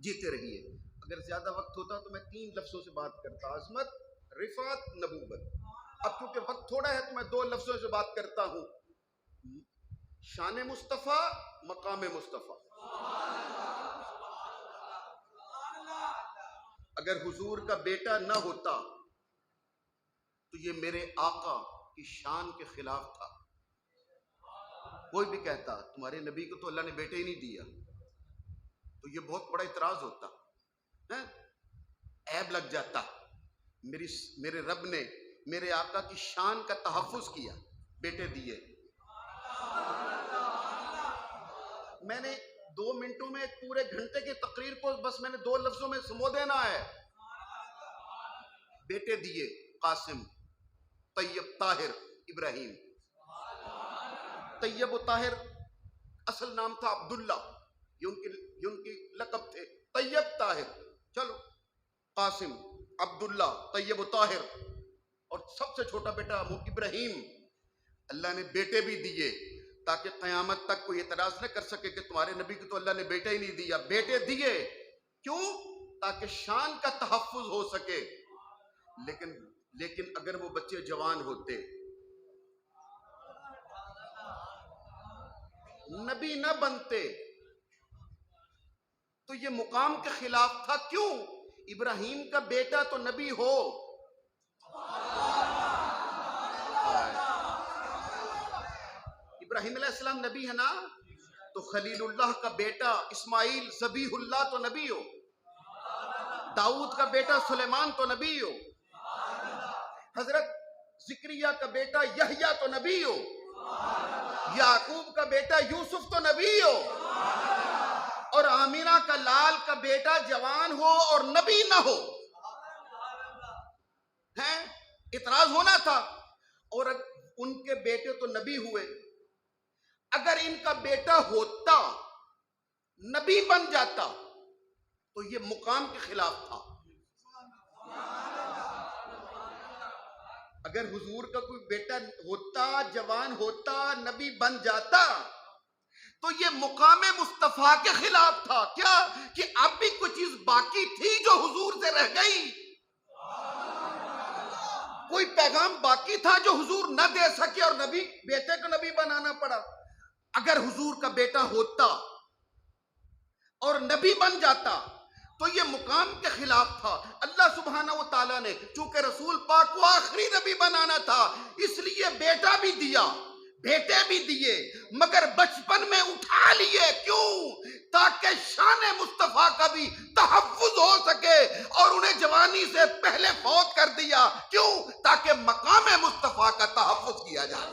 جیتے رہیے، اگر زیادہ وقت ہوتا تو میں 3 لفظوں سے بات کرتا، عظمت، رفعت، نبوت۔ اب کیونکہ وقت تھوڑا ہے تو میں 2 لفظوں سے بات کرتا ہوں، شان مصطفیٰ، مقام مصطفیٰ۔ اگر حضور کا بیٹا نہ ہوتا تو یہ میرے آقا کی شان کے خلاف تھا۔ کوئی بھی کہتا تمہارے نبی کو تو اللہ نے بیٹے ہی نہیں دیا، تو یہ بہت بڑا اعتراض ہوتا، عیب لگ جاتا۔ میرے رب نے میرے آقا کی شان کا تحفظ کیا، بیٹے دیے۔ میں نے 2 منٹوں میں ایک پورے گھنٹے کی تقریر کو بس میں نے 2 لفظوں میں سمو دینا ہے۔ بیٹے دیے، قاسم، طیب، طاہر، ابراہیم۔ طیب و طاہر اصل نام تھا عبداللہ، یہ ان کی لقب تھے، طیب، طاہر۔ چلو، قاسم، عبداللہ، طیب و طاہر، اور سب سے چھوٹا بیٹا ابراہیم۔ اللہ نے بیٹے بھی دیے تاکہ قیامت تک کوئی اعتراض نہ کر سکے کہ تمہارے نبی کو تو اللہ نے بیٹا ہی نہیں دیا۔ بیٹے دیے کیوں؟ تاکہ شان کا تحفظ ہو سکے۔ لیکن اگر وہ بچے جوان ہوتے، نبی نہ بنتے، تو یہ مقام کے خلاف تھا۔ کیوں؟ ابراہیم کا بیٹا تو نبی ہو، ابراہیم علیہ السلام نبی ہے نا، تو خلیل اللہ کا بیٹا اسماعیل ذبیح اللہ تو نبی ہو، داؤد کا بیٹا سلیمان تو نبی ہو، حضرت ذکریا کا بیٹا یحییٰ تو نبی ہو، یعقوب کا بیٹا یوسف تو نبی ہو، اور آمینہ کا لال کا بیٹا جوان ہو اور نبی نہ ہو، ہیں اعتراض ہونا تھا۔ اور ان کے بیٹے تو نبی ہوئے، اگر ان کا بیٹا ہوتا نبی بن جاتا تو یہ مقام کے خلاف تھا۔ اگر حضور کا کوئی بیٹا ہوتا، جوان ہوتا، نبی بن جاتا تو یہ مقام مصطفیٰ کے خلاف تھا۔ کیا کہ اب بھی کوئی چیز باقی تھی جو حضور سے رہ گئی، کوئی پیغام باقی تھا جو حضور نہ دے سکے اور نبی بیٹے کو نبی بنانا پڑا۔ اگر حضور کا بیٹا ہوتا اور نبی بن جاتا تو یہ مقام کے خلاف تھا۔ اللہ سبحانہ و تعالیٰ نے چونکہ رسول پاک کو آخری نبی بنانا تھا، اس لیے بیٹا بھی دیا، بیٹے بھی دیے، مگر بچپن میں اٹھا لیے۔ کیوں؟ تاکہ شان مصطفیٰ کا بھی تحفظ ہو سکے، اور انہیں جوانی سے پہلے فوت کر دیا۔ کیوں؟ تاکہ مقام مصطفیٰ کا تحفظ کیا جائے۔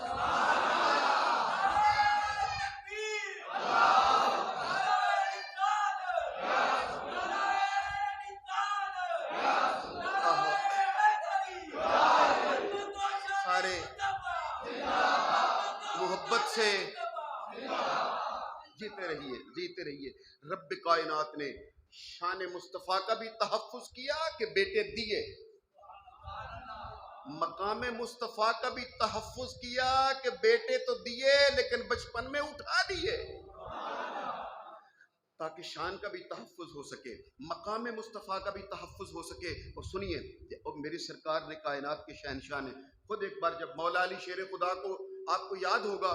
سارے محبت سے جیتے رہیے۔ رب کائنات نے شان مصطفیٰ کا بھی تحفظ کیا کہ بیٹے دیے، مقام مصطفیٰ کا بھی تحفظ کیا کہ بیٹے تو دیے لیکن بچپن میں اٹھا دیے، تاکہ شان کا بھی تحفظ ہو سکے، مقام مصطفیٰ کا بھی تحفظ ہو سکے۔ اور سنیے، میری سرکار نے کائنات کے شہنشاہ نے خود ایک بار جب مولا علی شیر خدا کو، آپ کو یاد ہوگا،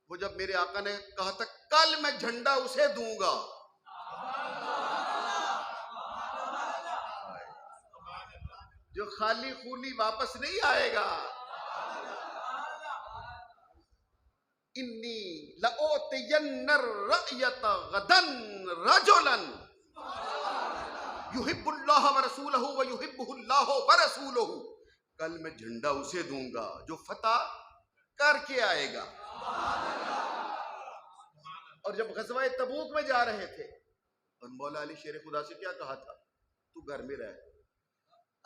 وہ جب میرے آقا نے کہا تھا کل میں جھنڈا اسے دوں گا، جو خالی خونی واپس نہیں آئے گا، انی لأوتین الرأیت غدا رجلا یحب اللہ ورسولہ ویحبہ اللہ ورسولہ، کل میں جھنڈا اسے دوں گا جو فتح کر کے آئے گا۔ اور جب غزوہ تبوک میں جا رہے تھے اور مولا علی شیر خدا سے کیا کہا تھا؟ تو گھر میں رہ،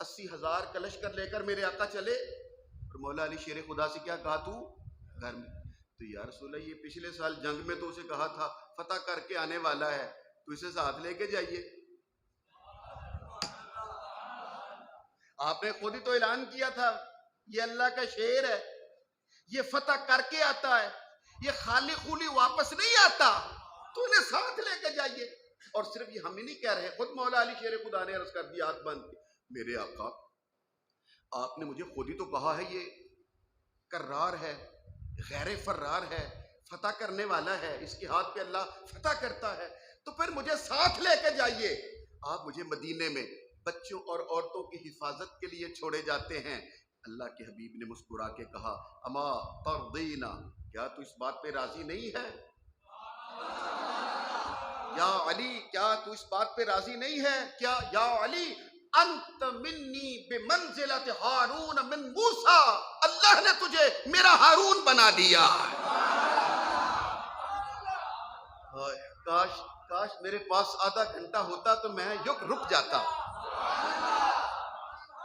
80,000 کا لشکر لے کر میرے آقا چلے، اور مولا علی شیر خدا سے کیا کہا؟ تو گھر میں۔ تو یا رسول اللہ، یہ پچھلے سال جنگ میں تو اسے کہا تھا فتح کر کے آنے والا ہے، تو اسے ساتھ لے کے جائیے۔ آپ نے خود ہی تو اعلان کیا تھا یہ اللہ کا شیر ہے، یہ فتح کر کے آتا ہے، یہ خالی خولی واپس نہیں آتا، تو انہیں ساتھ لے کے جائیے۔ اور صرف یہ ہم ہی نہیں کہہ رہے، خود مولا علی شیر خدا نے عرض کر دیا ہاتھ باندھ کے، میرے آقا آپ نے مجھے خود ہی تو کہا ہے یہ کرار ہے، غیر فرار ہے، فتح کرنے والا ہے، اس کے ہاتھ پہ اللہ فتح کرتا ہے، تو پھر مجھے ساتھ لے کے جائیے۔ آپ مجھے مدینے میں بچوں اور عورتوں کی حفاظت کے لیے چھوڑے جاتے ہیں۔ اللہ کے حبیب نے مسکرا کے کہا اما ترضینا، کیا تو اس بات پہ راضی نہیں ہے؟ یا علی، کیا تو اس بات پہ راضی نہیں ہے؟ کیا یا علی انت منی بمنزلت ہارون من موسیٰ، اللہ نے تجھے میرا ہارون بنا دیا۔ کاش میرے پاس آدھا گھنٹہ ہوتا تو میں رک جاتا۔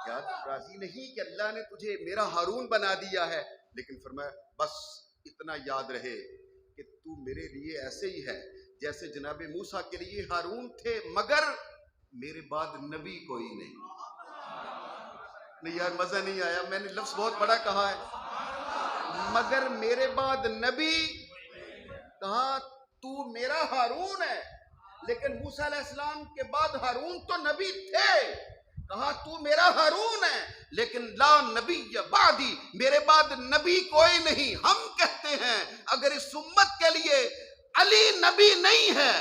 کیا تو راضی نہیں کہ اللہ نے تجھے میرا ہارون بنا دیا ہے؟ لیکن فرمایا بس اتنا یاد رہے کہ تو میرے لیے ایسے ہی ہے جیسے جناب موسیٰ کے لیے ہارون تھے، مگر میرے بعد نبی کوئی نہیں۔ نہیں یار مزہ نہیں آیا، میں نے لفظ بہت بڑا کہا ہے، مگر میرے بعد نبی، کہا تو میرا ہارون ہے، لیکن موسیٰ علیہ السلام کے بعد ہارون تو نبی تھے، کہا تو میرا ہارون ہے لیکن لا نبی بعدی، میرے بعد نبی کوئی نہیں۔ ہم کہتے ہیں اگر اس امت کے لیے علی نبی نہیں ہے،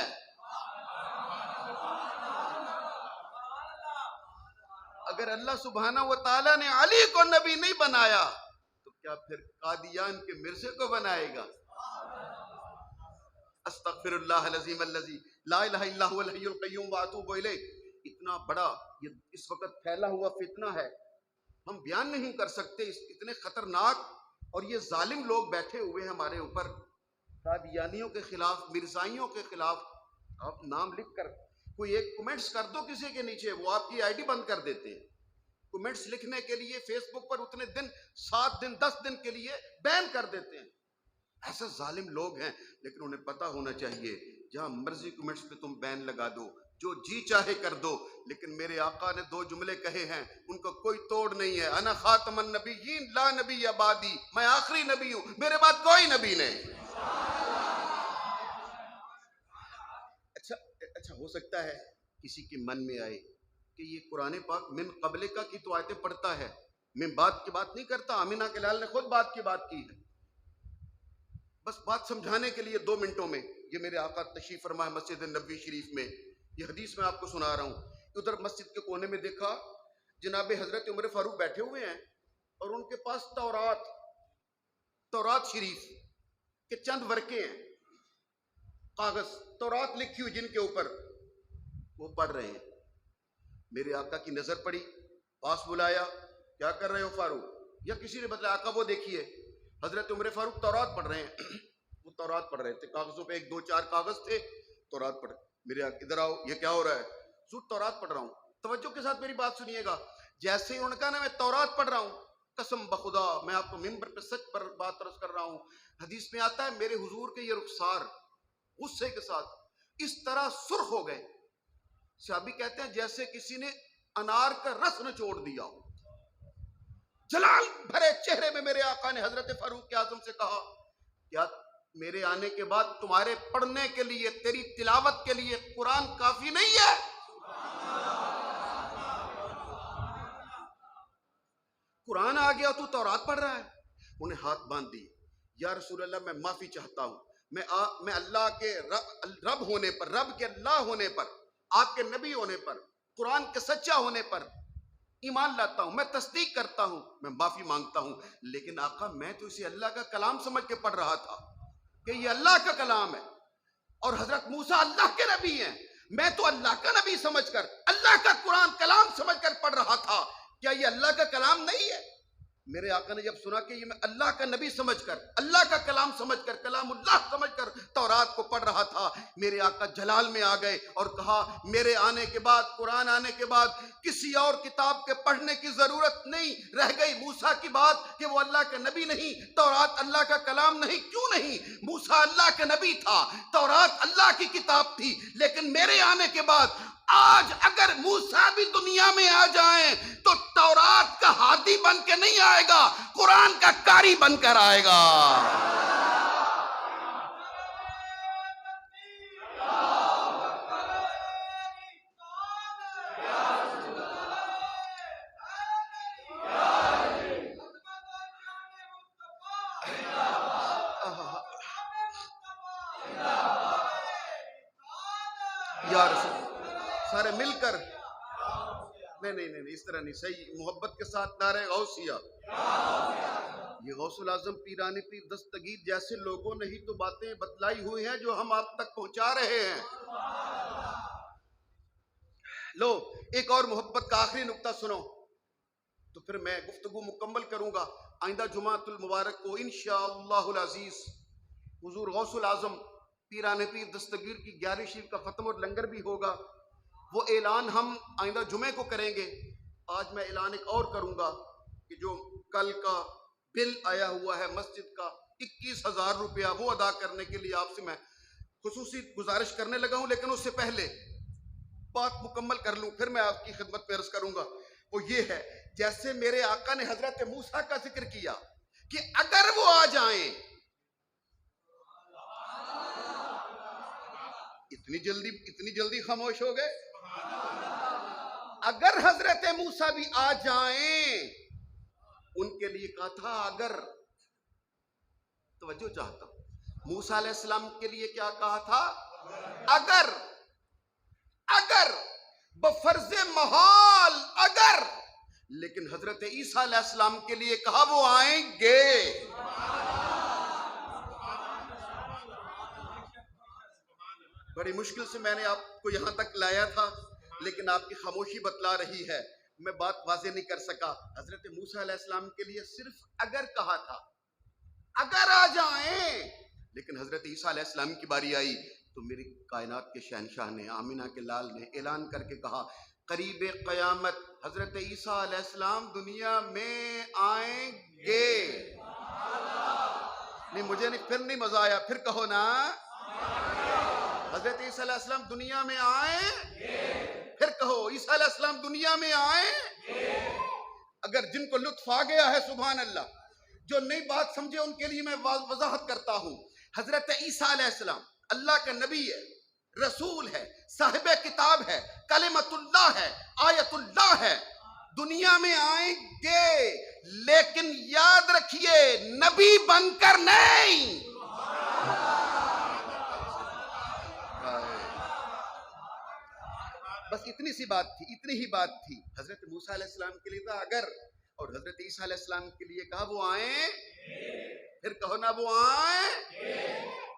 اگر اللہ سبحانہ و تعالیٰ نے علی کو نبی نہیں بنایا تو کیا پھر قادیان کے مرزے کو بنائے گا؟ استغفر اللہ العظیم الذی لا الہ الا هو الحی القیوم واتوب الیہ۔ اتنا بڑا یہ اس وقت پھیلا ہوا فتنہ ہے، ہم بیان نہیں کر سکتے، اتنے خطرناک اور یہ ظالم لوگ بیٹھے ہوئے ہیں ہمارے اوپر، قادیانیوں کے خلاف، مرزائیوں کے خلاف۔ آپ نام لکھ کر کوئی ایک کمنٹس کر دو کسی کے نیچے، وہ آپ کی آئی ڈی بند کر دیتے ہیں۔ کمنٹس لکھنے کے لیے فیس بک پر اتنے دن، 7 دن 10 دن کے لیے بین کر دیتے ہیں۔ ایسے ظالم لوگ ہیں، لیکن انہیں پتا ہونا چاہیے جہاں مرضی کمنٹس پہ تم بین لگا دو، جو جی چاہے کر دو، لیکن میرے آقا نے 2 جملے کہے ہیں، ان کا کوئی توڑ نہیں ہے۔ انا خاتم النبیین لا نبی بعدی، میں آخری نبی ہوں، میرے بعد کوئی نبی نہیں۔ اچھا ہو سکتا ہے کسی کے من میں آئے کہ یہ قرآن پاک من قبل کا کی تو آیتیں پڑھتا ہے، من بعد کی بات نہیں کرتا۔ آمینہ کے لال نے خود بات کی بات کی ہے۔ بس بات سمجھانے کے لیے 2 منٹوں میں، یہ میرے آقا تشریف فرما ہے مسجد نبوی شریف میں، یہ حدیث میں آپ کو سنا رہا ہوں۔ ادھر مسجد کے کونے میں دیکھا جناب حضرت عمر فاروق بیٹھے ہوئے ہیں، اور ان کے پاس تورات شریف کے چند ورقے ہیں، کاغذ، تورات لکھی ہوئی جن کے اوپر، وہ پڑھ رہے ہیں۔ میرے آقا کی نظر پڑی، پاس بلایا، کیا کر رہے ہو فاروق؟ یا کسی نے بتایا آقا وہ دیکھیے حضرت عمر فاروق تورات پڑھ رہے ہیں۔ وہ تورات پڑھ رہے تھے، کاغذوں پہ 1 2 4 کاغذ تھے، تورات پڑھ۔ میرے آقا ادھر آؤ، یہ کیا ہو رہا ہے؟ سود تورات پڑھ رہا ہوں۔ توجہ کے ساتھ میری بات سنیے گا، جیسے ہی ان کا نا میں تورات پڑھ رہا ہوں، قسم بخدا میں آپ کو ممبر پہ سچ پر بات عرض کر رہا ہوں، حدیث میں آتا ہے میرے حضور کے یہ رخسار غصے کے ساتھ اس طرح سرخ ہو گئے، صحابی کہتے ہیں جیسے کسی نے انار کا رس نچوڑ دیا ہو۔ جلال بھرے چہرے میں میرے آقا نے حضرت فاروق اعظم سے کہا، کیا میرے آنے کے بعد تمہارے پڑھنے کے لیے، تیری تلاوت کے لیے قرآن کافی نہیں ہے؟ قرآن آ گیا تو تورات پڑھ رہا ہے۔ انہیں ہاتھ باندھ دی، یا رسول اللہ میں معافی چاہتا ہوں، میں اللہ کے رب ہونے پر، رب کے اللہ ہونے پر، آپ کے نبی ہونے پر، قرآن کے سچا ہونے پر ایمان لاتا ہوں، میں تصدیق کرتا ہوں، میں معافی مانگتا ہوں، لیکن آقا میں تو اسے اللہ کا کلام سمجھ کے پڑھ رہا تھا کہ یہ اللہ کا کلام ہے، اور حضرت موسیٰ اللہ کے نبی ہیں، میں تو اللہ کا نبی سمجھ کر، اللہ کا قرآن کلام سمجھ کر پڑھ رہا تھا، کیا یہ اللہ کا کلام نہیں ہے؟ میرے آقا نے جب سنا کہ یہ میں اللہ کا نبی سمجھ کر، اللہ کا کلام سمجھ کر، کلام اللہ سمجھ کر تورات کو پڑھ رہا تھا، میرے آقا جلال میں آ گئے اور کہا میرے آنے کے بعد، قرآن آنے کے بعد کسی اور کتاب کے پڑھنے کی ضرورت نہیں رہ گئی۔ موسیٰ کی بات کہ وہ اللہ کا نبی نہیں، تورات اللہ کا کلام نہیں، کیوں نہیں؟ موسیٰ اللہ کا نبی تھا، تورات اللہ کی کتاب تھی، لیکن میرے آنے کے بعد آج اگر موسیٰ بھی دنیا میں آ جائیں تو تورات کا ہادی بن کے نہیں آئے گا، قرآن کا قاری بن کر آئے گا۔ یا رسول سارے مل کر، نہیں اس طرح نہیں، صحیح محبت کے ساتھ نعرہ غوثیہ۔ یہ غوث العظم پیرانی پیر دستگیر جیسے لوگوں نے ہی تو باتیں بتلائی ہوئی ہیں جو ہم آپ تک پہنچا رہے ہیں۔ لو ایک اور محبت کا آخری نقطہ سنو تو پھر میں گفتگو مکمل کروں گا۔ آئندہ جمعۃ المبارک کو انشاءاللہ العزیز حضور غوث العظم پیران پیر دستگیر کی 11 شریف کا ختم اور لنگر بھی ہوگا، وہ اعلان ہم آئندہ جمعے کو کریں گے۔ آج میں اعلان ایک اور کروں گا کہ جو کل کا بل آیا ہوا ہے مسجد کا 21,000 روپیہ، وہ ادا کرنے کے لیے آپ سے میں خصوصی گزارش کرنے لگا ہوں، لیکن اس سے پہلے بات مکمل کر لوں پھر میں آپ کی خدمت میں عرض کروں گا۔ وہ یہ ہے جیسے میرے آقا نے حضرت موسیٰ کا ذکر کیا کہ اگر وہ آ جائیں، اتنی جلدی خاموش ہو گئے، اگر حضرت موسیٰ بھی آ جائیں، ان کے لیے کہا تھا اگر، توجہ چاہتا ہوں، موسیٰ علیہ السلام کے لیے کیا کہا تھا؟ اگر بفرض محال اگر، لیکن حضرت عیسیٰ علیہ السلام کے لیے کہا وہ آئیں گے۔ بڑی مشکل سے میں نے آپ کو یہاں تک لایا تھا، لیکن آپ کی خاموشی بتلا رہی ہے میں بات واضح نہیں کر سکا. حضرت موسیٰ علیہ السلام کے لیے صرف اگر کہا تھا، اگر آ جائیں. لیکن حضرت عیسیٰ علیہ السلام کی باری آئی تو میری کائنات کے شہنشاہ نے، آمینہ کے لال نے اعلان کر کے کہا قریب قیامت حضرت عیسیٰ علیہ السلام دنیا میں آئیں گے. نہیں مجھے نہیں، پھر نہیں مزہ آیا، پھر کہو نا. حضرت عیسیٰ علیہ السلام دنیا میں آئیں، پھر کہو عیسیٰ علیہ السلام دنیا میں آئیں. اگر جن کو لطف آ گیا ہے سبحان اللہ، جو نئی بات سمجھے ان کے لیے میں وضاحت کرتا ہوں. حضرت عیسیٰ علیہ السلام اللہ کا نبی ہے، رسول ہے، صاحب کتاب ہے، کلمت اللہ ہے، آیت اللہ ہے. دنیا میں آئیں گے لیکن یاد رکھیے نبی بن کر نہیں. بس اتنی سی بات تھی، اتنی ہی بات تھی. حضرت موسیٰ علیہ السلام کے لیے تھا اگر، اور حضرت عیسیٰ علیہ السلام کے لیے کہا وہ آئیں، پھر کہو نا وہ آئیں.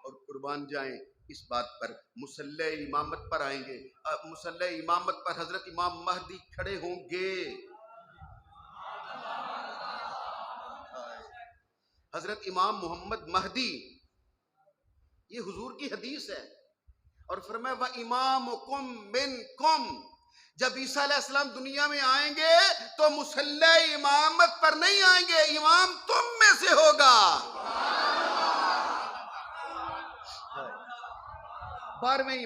اور قربان جائیں اس بات پر مصلی امامت پر آئیں گے. مصلی امامت پر حضرت امام مہدی کھڑے ہوں گے. حضرت امام محمد مہدی، یہ حضور کی حدیث ہے. اور فرمایا وَإِمَامُكُمْ مِنْكُمْ. جب عیسیٰ علیہ السلام دنیا میں آئیں گے تو مصلی امامت پر نہیں آئیں گے، امام تم میں سے ہوگا. 12ویں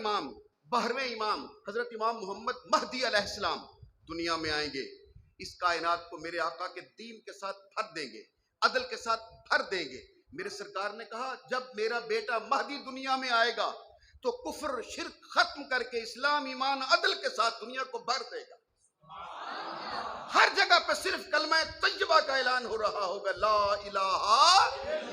امام حضرت امام محمد مہدی علیہ السلام دنیا میں آئیں گے. اس کائنات کو میرے آقا کے دین کے ساتھ بھر دیں گے، عدل کے ساتھ بھر دیں گے. میرے سرکار نے کہا جب میرا بیٹا مہدی دنیا میں آئے گا تو کفر شرک ختم کر کے اسلام ایمان عدل کے ساتھ دنیا کو بھر دے گا. ہر جگہ پہ صرف کلمہ طیبہ کا اعلان ہو رہا ہوگا، لا الہ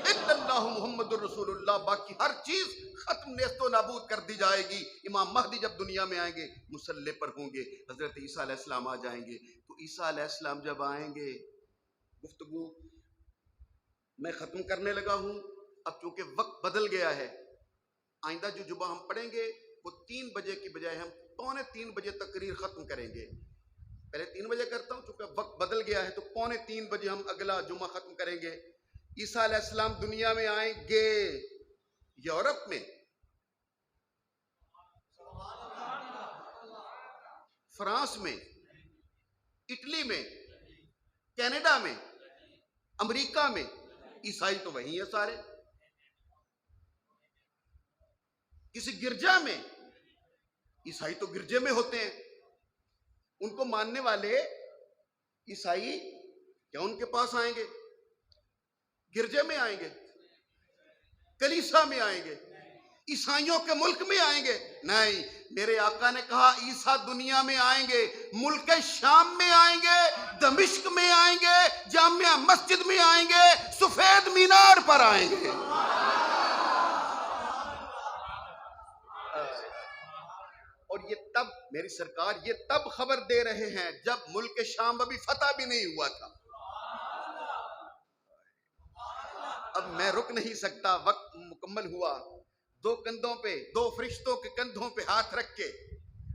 الا اللہ محمد الرسول اللہ. باقی ہر چیز ختم نیست و نابود کر دی جائے گی. امام مہدی جب دنیا میں آئیں گے مصلی پر ہوں گے. حضرت عیسیٰ علیہ السلام آ جائیں گے. تو عیسیٰ علیہ السلام جب آئیں گے، گفتگو میں ختم کرنے لگا ہوں اب چونکہ وقت بدل گیا ہے. آئندہ جو جمعہ ہم پڑھیں گے وہ 3 بجے کی بجائے ہم 2:45 بجے تقریر ختم کریں گے. پہلے 3 بجے کرتا ہوں، چونکہ وقت بدل گیا ہے تو 2:45 بجے ہم اگلا جمعہ ختم کریں گے. عیسیٰ علیہ السلام دنیا میں آئیں گے، یورپ میں، فرانس میں، اٹلی میں، کینیڈا میں، امریکہ میں. عیسائی تو وہی ہیں سارے. کسی گرجا میں، عیسائی تو گرجے میں ہوتے ہیں. ان کو ماننے والے عیسائی کیا ان کے پاس آئیں گے؟ گرجے میں آئیں گے، کلیسا میں آئیں گے، عیسائیوں کے ملک میں آئیں گے؟ نہیں. میرے آقا نے کہا عیسیٰ دنیا میں آئیں گے، ملک شام میں آئیں گے، دمشق میں آئیں گے، جامعہ مسجد میں آئیں گے، سفید مینار پر آئیں گے. اور یہ تب میری سرکار یہ تب خبر دے رہے ہیں جب ملک شام ابھی فتح بھی نہیں ہوا تھا. اب میں رک نہیں سکتا، وقت مکمل ہوا. 2 کندھوں پہ، 2 فرشتوں کے کندھوں پہ ہاتھ رکھ کے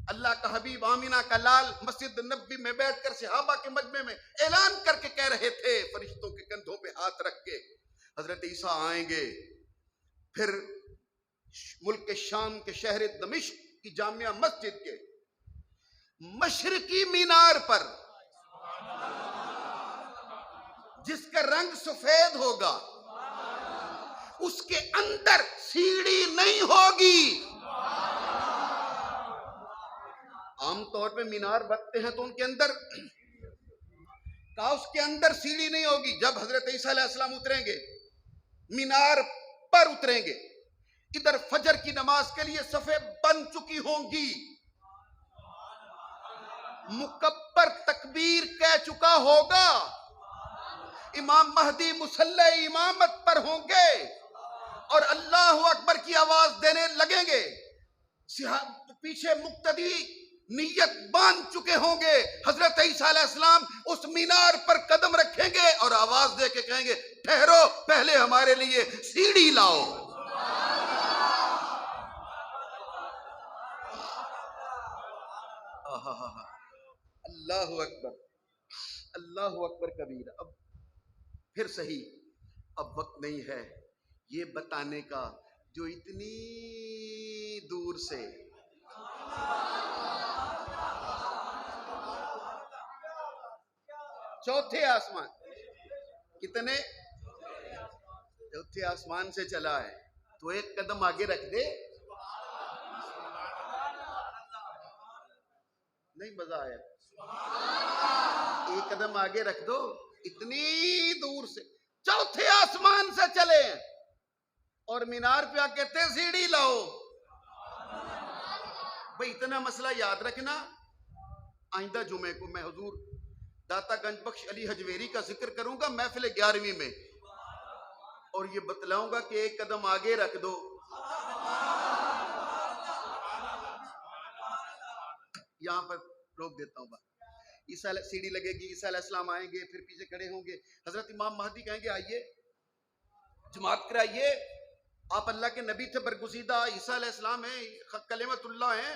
اللہ کا حبیب آمینہ کا لال مسجد نبی میں بیٹھ کر صحابہ کے مجمع میں اعلان کر کے کہہ رہے تھے، فرشتوں کے کندھوں پہ ہاتھ رکھ کے حضرت عیسیٰ آئیں گے. پھر ملک شام کے شہر دمشق کی جامعہ مسجد کے مشرقی مینار پر جس کا رنگ سفید ہوگا، اس کے اندر سیڑھی نہیں ہوگی. عام طور پہ مینار بنتے ہیں تو ان کے اندر اس کے اندر سیڑھی نہیں ہوگی. جب حضرت عیسیٰ علیہ السلام اتریں گے، مینار پر اتریں گے، ادھر فجر کی نماز کے لیے صفیں بن چکی ہوں گی، مکبر تکبیر کہہ چکا ہوگا، امام مہدی مصلی امامت پر ہوں گے اور اللہ اکبر کی آواز دینے لگیں گے. پیچھے مقتدی نیت باندھ چکے ہوں گے. حضرت عیسیٰ علیہ السلام اس مینار پر قدم رکھیں گے اور آواز دے کے کہیں گے ٹھہرو، پہلے ہمارے لیے سیڑھی لاؤ. اللہ اکبر. اللہ اکبر کبیر. اب پھر صحیح، اب وقت نہیں ہے یہ بتانے کا جو اتنی دور سے چوتھے آسمان، کتنے چوتھے آسمان سے چلا ہے، تو ایک قدم آگے رکھ دے. نہیں مزہ آیا؟ ایک قدم آگے رکھ دو. اتنی دور سے چوتھے آسمان سے چلے اور مینار پہ آ کہتے سیڑھی لاؤ. بھئی اتنا مسئلہ یاد رکھنا. آئندہ جمعے کو میں حضور داتا گنج بخش علی حجویری کا ذکر کروں گا محفل 11ویں میں، اور یہ بتلاؤں گا کہ ایک قدم آگے رکھ دو. یہاں پر روک دیتا ہوں بات. عیسیٰ سیڑھی لگے گی، عیسیٰ علیہ السلام آئیں گے، پھر پیچھے کھڑے ہوں گے. حضرت امام مہدی کہیں گے آئیے جماعت کرائیے، آپ اللہ کے نبی تھے برگزیدہ، عیسیٰ علیہ السلام ہیں، کلمت اللہ ہیں،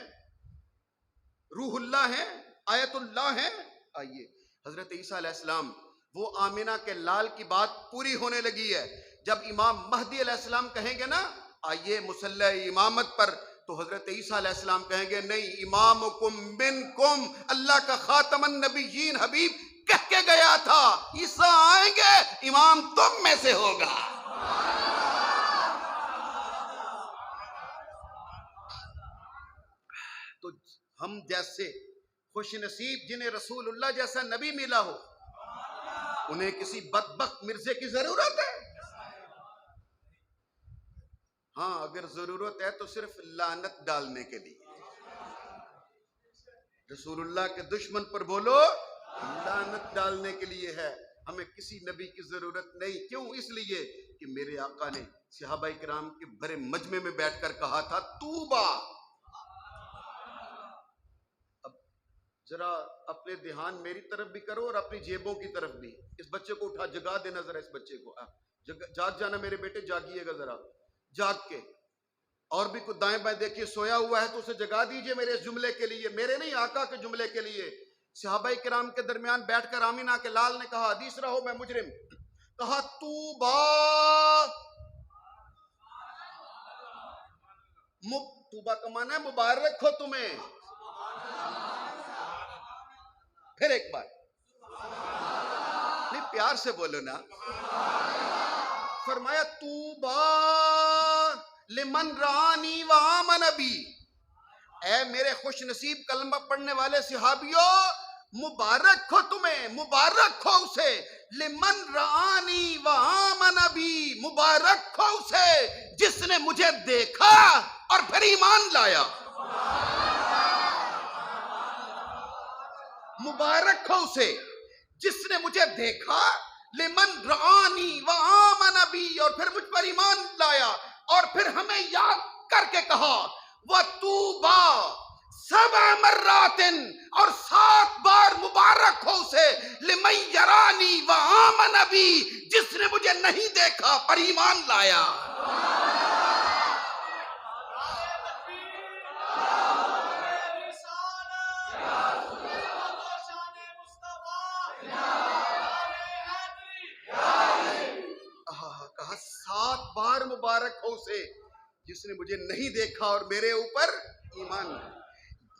روح اللہ ہیں، آیت اللہ ہیں، آئیے. حضرت عیسیٰ علیہ السلام، وہ آمینہ کے لال کی بات پوری ہونے لگی ہے. جب امام مہدی علیہ السلام کہیں گے نا آئیے مصلی امامت پر، تو حضرت عیسیٰ علیہ السلام کہیں گے نہیں، امامکم منکم، اللہ کا خاتم النبیین حبیب کہہ کے گیا تھا عیسیٰ آئیں گے، امام تم میں سے ہوگا. تو ہم جیسے خوش نصیب جنہیں رسول اللہ جیسا نبی ملا ہو، انہیں کسی بدبخت مرزے کی ضرورت ہے؟ ہاں اگر ضرورت ہے تو صرف لعنت ڈالنے کے لیے. رسول اللہ کے دشمن پر بولو لعنت ڈالنے کے لیے ہے. ہمیں کسی نبی کی ضرورت نہیں. کیوں؟ اس لیے کہ میرے آقا نے صحابہ کرام کے بڑے مجمع میں بیٹھ کر کہا تھا توبہ. اب ذرا اپنے دھیان میری طرف بھی کرو اور اپنی جیبوں کی طرف بھی. اس بچے کو اٹھا جگا دینا ذرا، اس بچے کو جاگ جانا میرے بیٹے، جاگیے گا ذرا جاگ کے. اور بھی کچھ دائیں بائیں دیکھیے سویا ہوا ہے تو اسے جگا دیجئے میرے اس جملے کے لیے، میرے نہیں آقا کے جملے کے لیے. صحابہ کرام کے درمیان بیٹھ کر آمینہ کے لال نے کہا حدیث رہو میں مجرم، کہا توبہ. توبہ کا معنی ہے مبارک ہو تمہیں. پھر ایک بار نہیں پیار سے بولو نا. فرمایا توبہ لمن رانی وآمن بی، اے میرے خوش نصیب کلمہ پڑھنے والے صحابیوں، مبارک ہو تمہیں، مبارک ہو اسے. لمن رانی وآمن بی، مبارک ہو اسے جس نے مجھے دیکھا اور پھر ایمان لایا. مبارک ہو اسے جس نے مجھے دیکھا، لمن رانی وآمن بی، اور پھر مجھ پر ایمان لایا. اور پھر ہمیں یاد کر کے کہا وَتُوبَا 7 مرات، اور 7 بار مبارک ہو اسے لمن یرانی وآمن بی، جس نے مجھے نہیں دیکھا پر ایمان لایا. کہا 7 بار مبارک ہو اسے جس نے مجھے نہیں دیکھا اور میرے اوپر ایمان.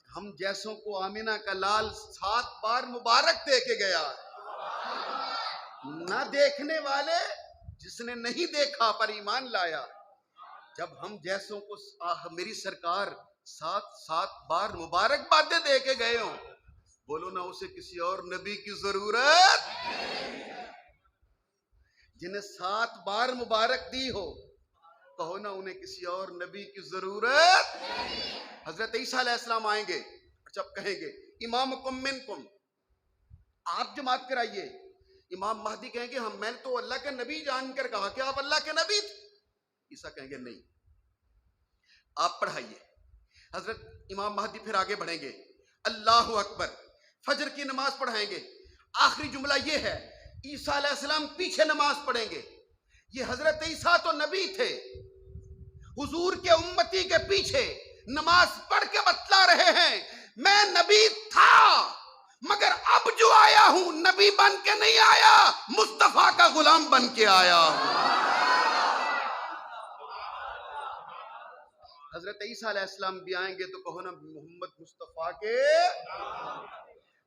ہم جیسوں کو آمینہ کا لال 7 بار مبارک دے کے گیا، نہ دیکھنے والے جس نے نہیں دیکھا پر ایمان لایا. جب ہم جیسوں کو میری سرکار 7 بار مبارک باتیں دے کے گئے ہوں، بولو نا اسے کسی اور نبی کی ضرورت. جنہیں 7 بار مبارک دی ہو، کہو نا انہیں کسی اور نبی کی ضرورت. حضرت عیسیٰ علیہ السلام آئیں گے، جب کہیں گے امامکم منکم، آپ جماعت کرائیے. امام مہدی کہیں گے میں نے تو اللہ کے نبی جان کر کہا کہ آپ اللہ کے نبی تھے. عیسیٰ کہیں گے نہیں، آپ پڑھائیے. حضرت امام مہدی پھر آگے بڑھیں گے، اللہ اکبر، فجر کی نماز پڑھائیں گے. آخری جملہ یہ ہے، عیسیٰ علیہ السلام پیچھے نماز پڑھیں گے. یہ حضرت عیسیٰ تو نبی تھے، حضور کے امتی کے پیچھے نماز پڑھ کے بتلا رہے ہیں میں نبی تھا، مگر اب جو آیا ہوں نبی بن کے نہیں آیا، مصطفیٰ کا غلام بن کے آیا ہوں۔ حضرت عیسیٰ علیہ السلام بھی آئیں گے تو کہو نا محمد مصطفیٰ کے،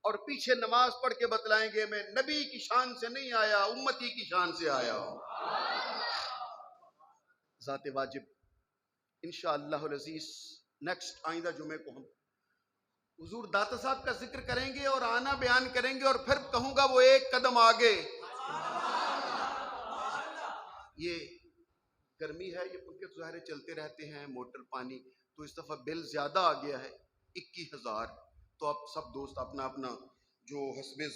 اور پیچھے نماز پڑھ کے بتلائیں گے میں نبی کی شان سے نہیں آیا، امتی کی شان سے آیا ہوں۔ ذات واجب انشاءاللہ العزیز نیکسٹ آئندہ جمعے کو ہم حضور داتا صاحب کا ذکر کریں گے اور آنا بیان کریں گے، اور پھر کہوں گا وہ ایک قدم آگے۔ یہ گرمی ہے، یہ پنکھے تو ظاہر چلتے رہتے ہیں، موٹر پانی، تو اس دفعہ بل زیادہ آ گیا ہے 21,000۔ تو آپ سب دوست اپنا اپنا جو حسب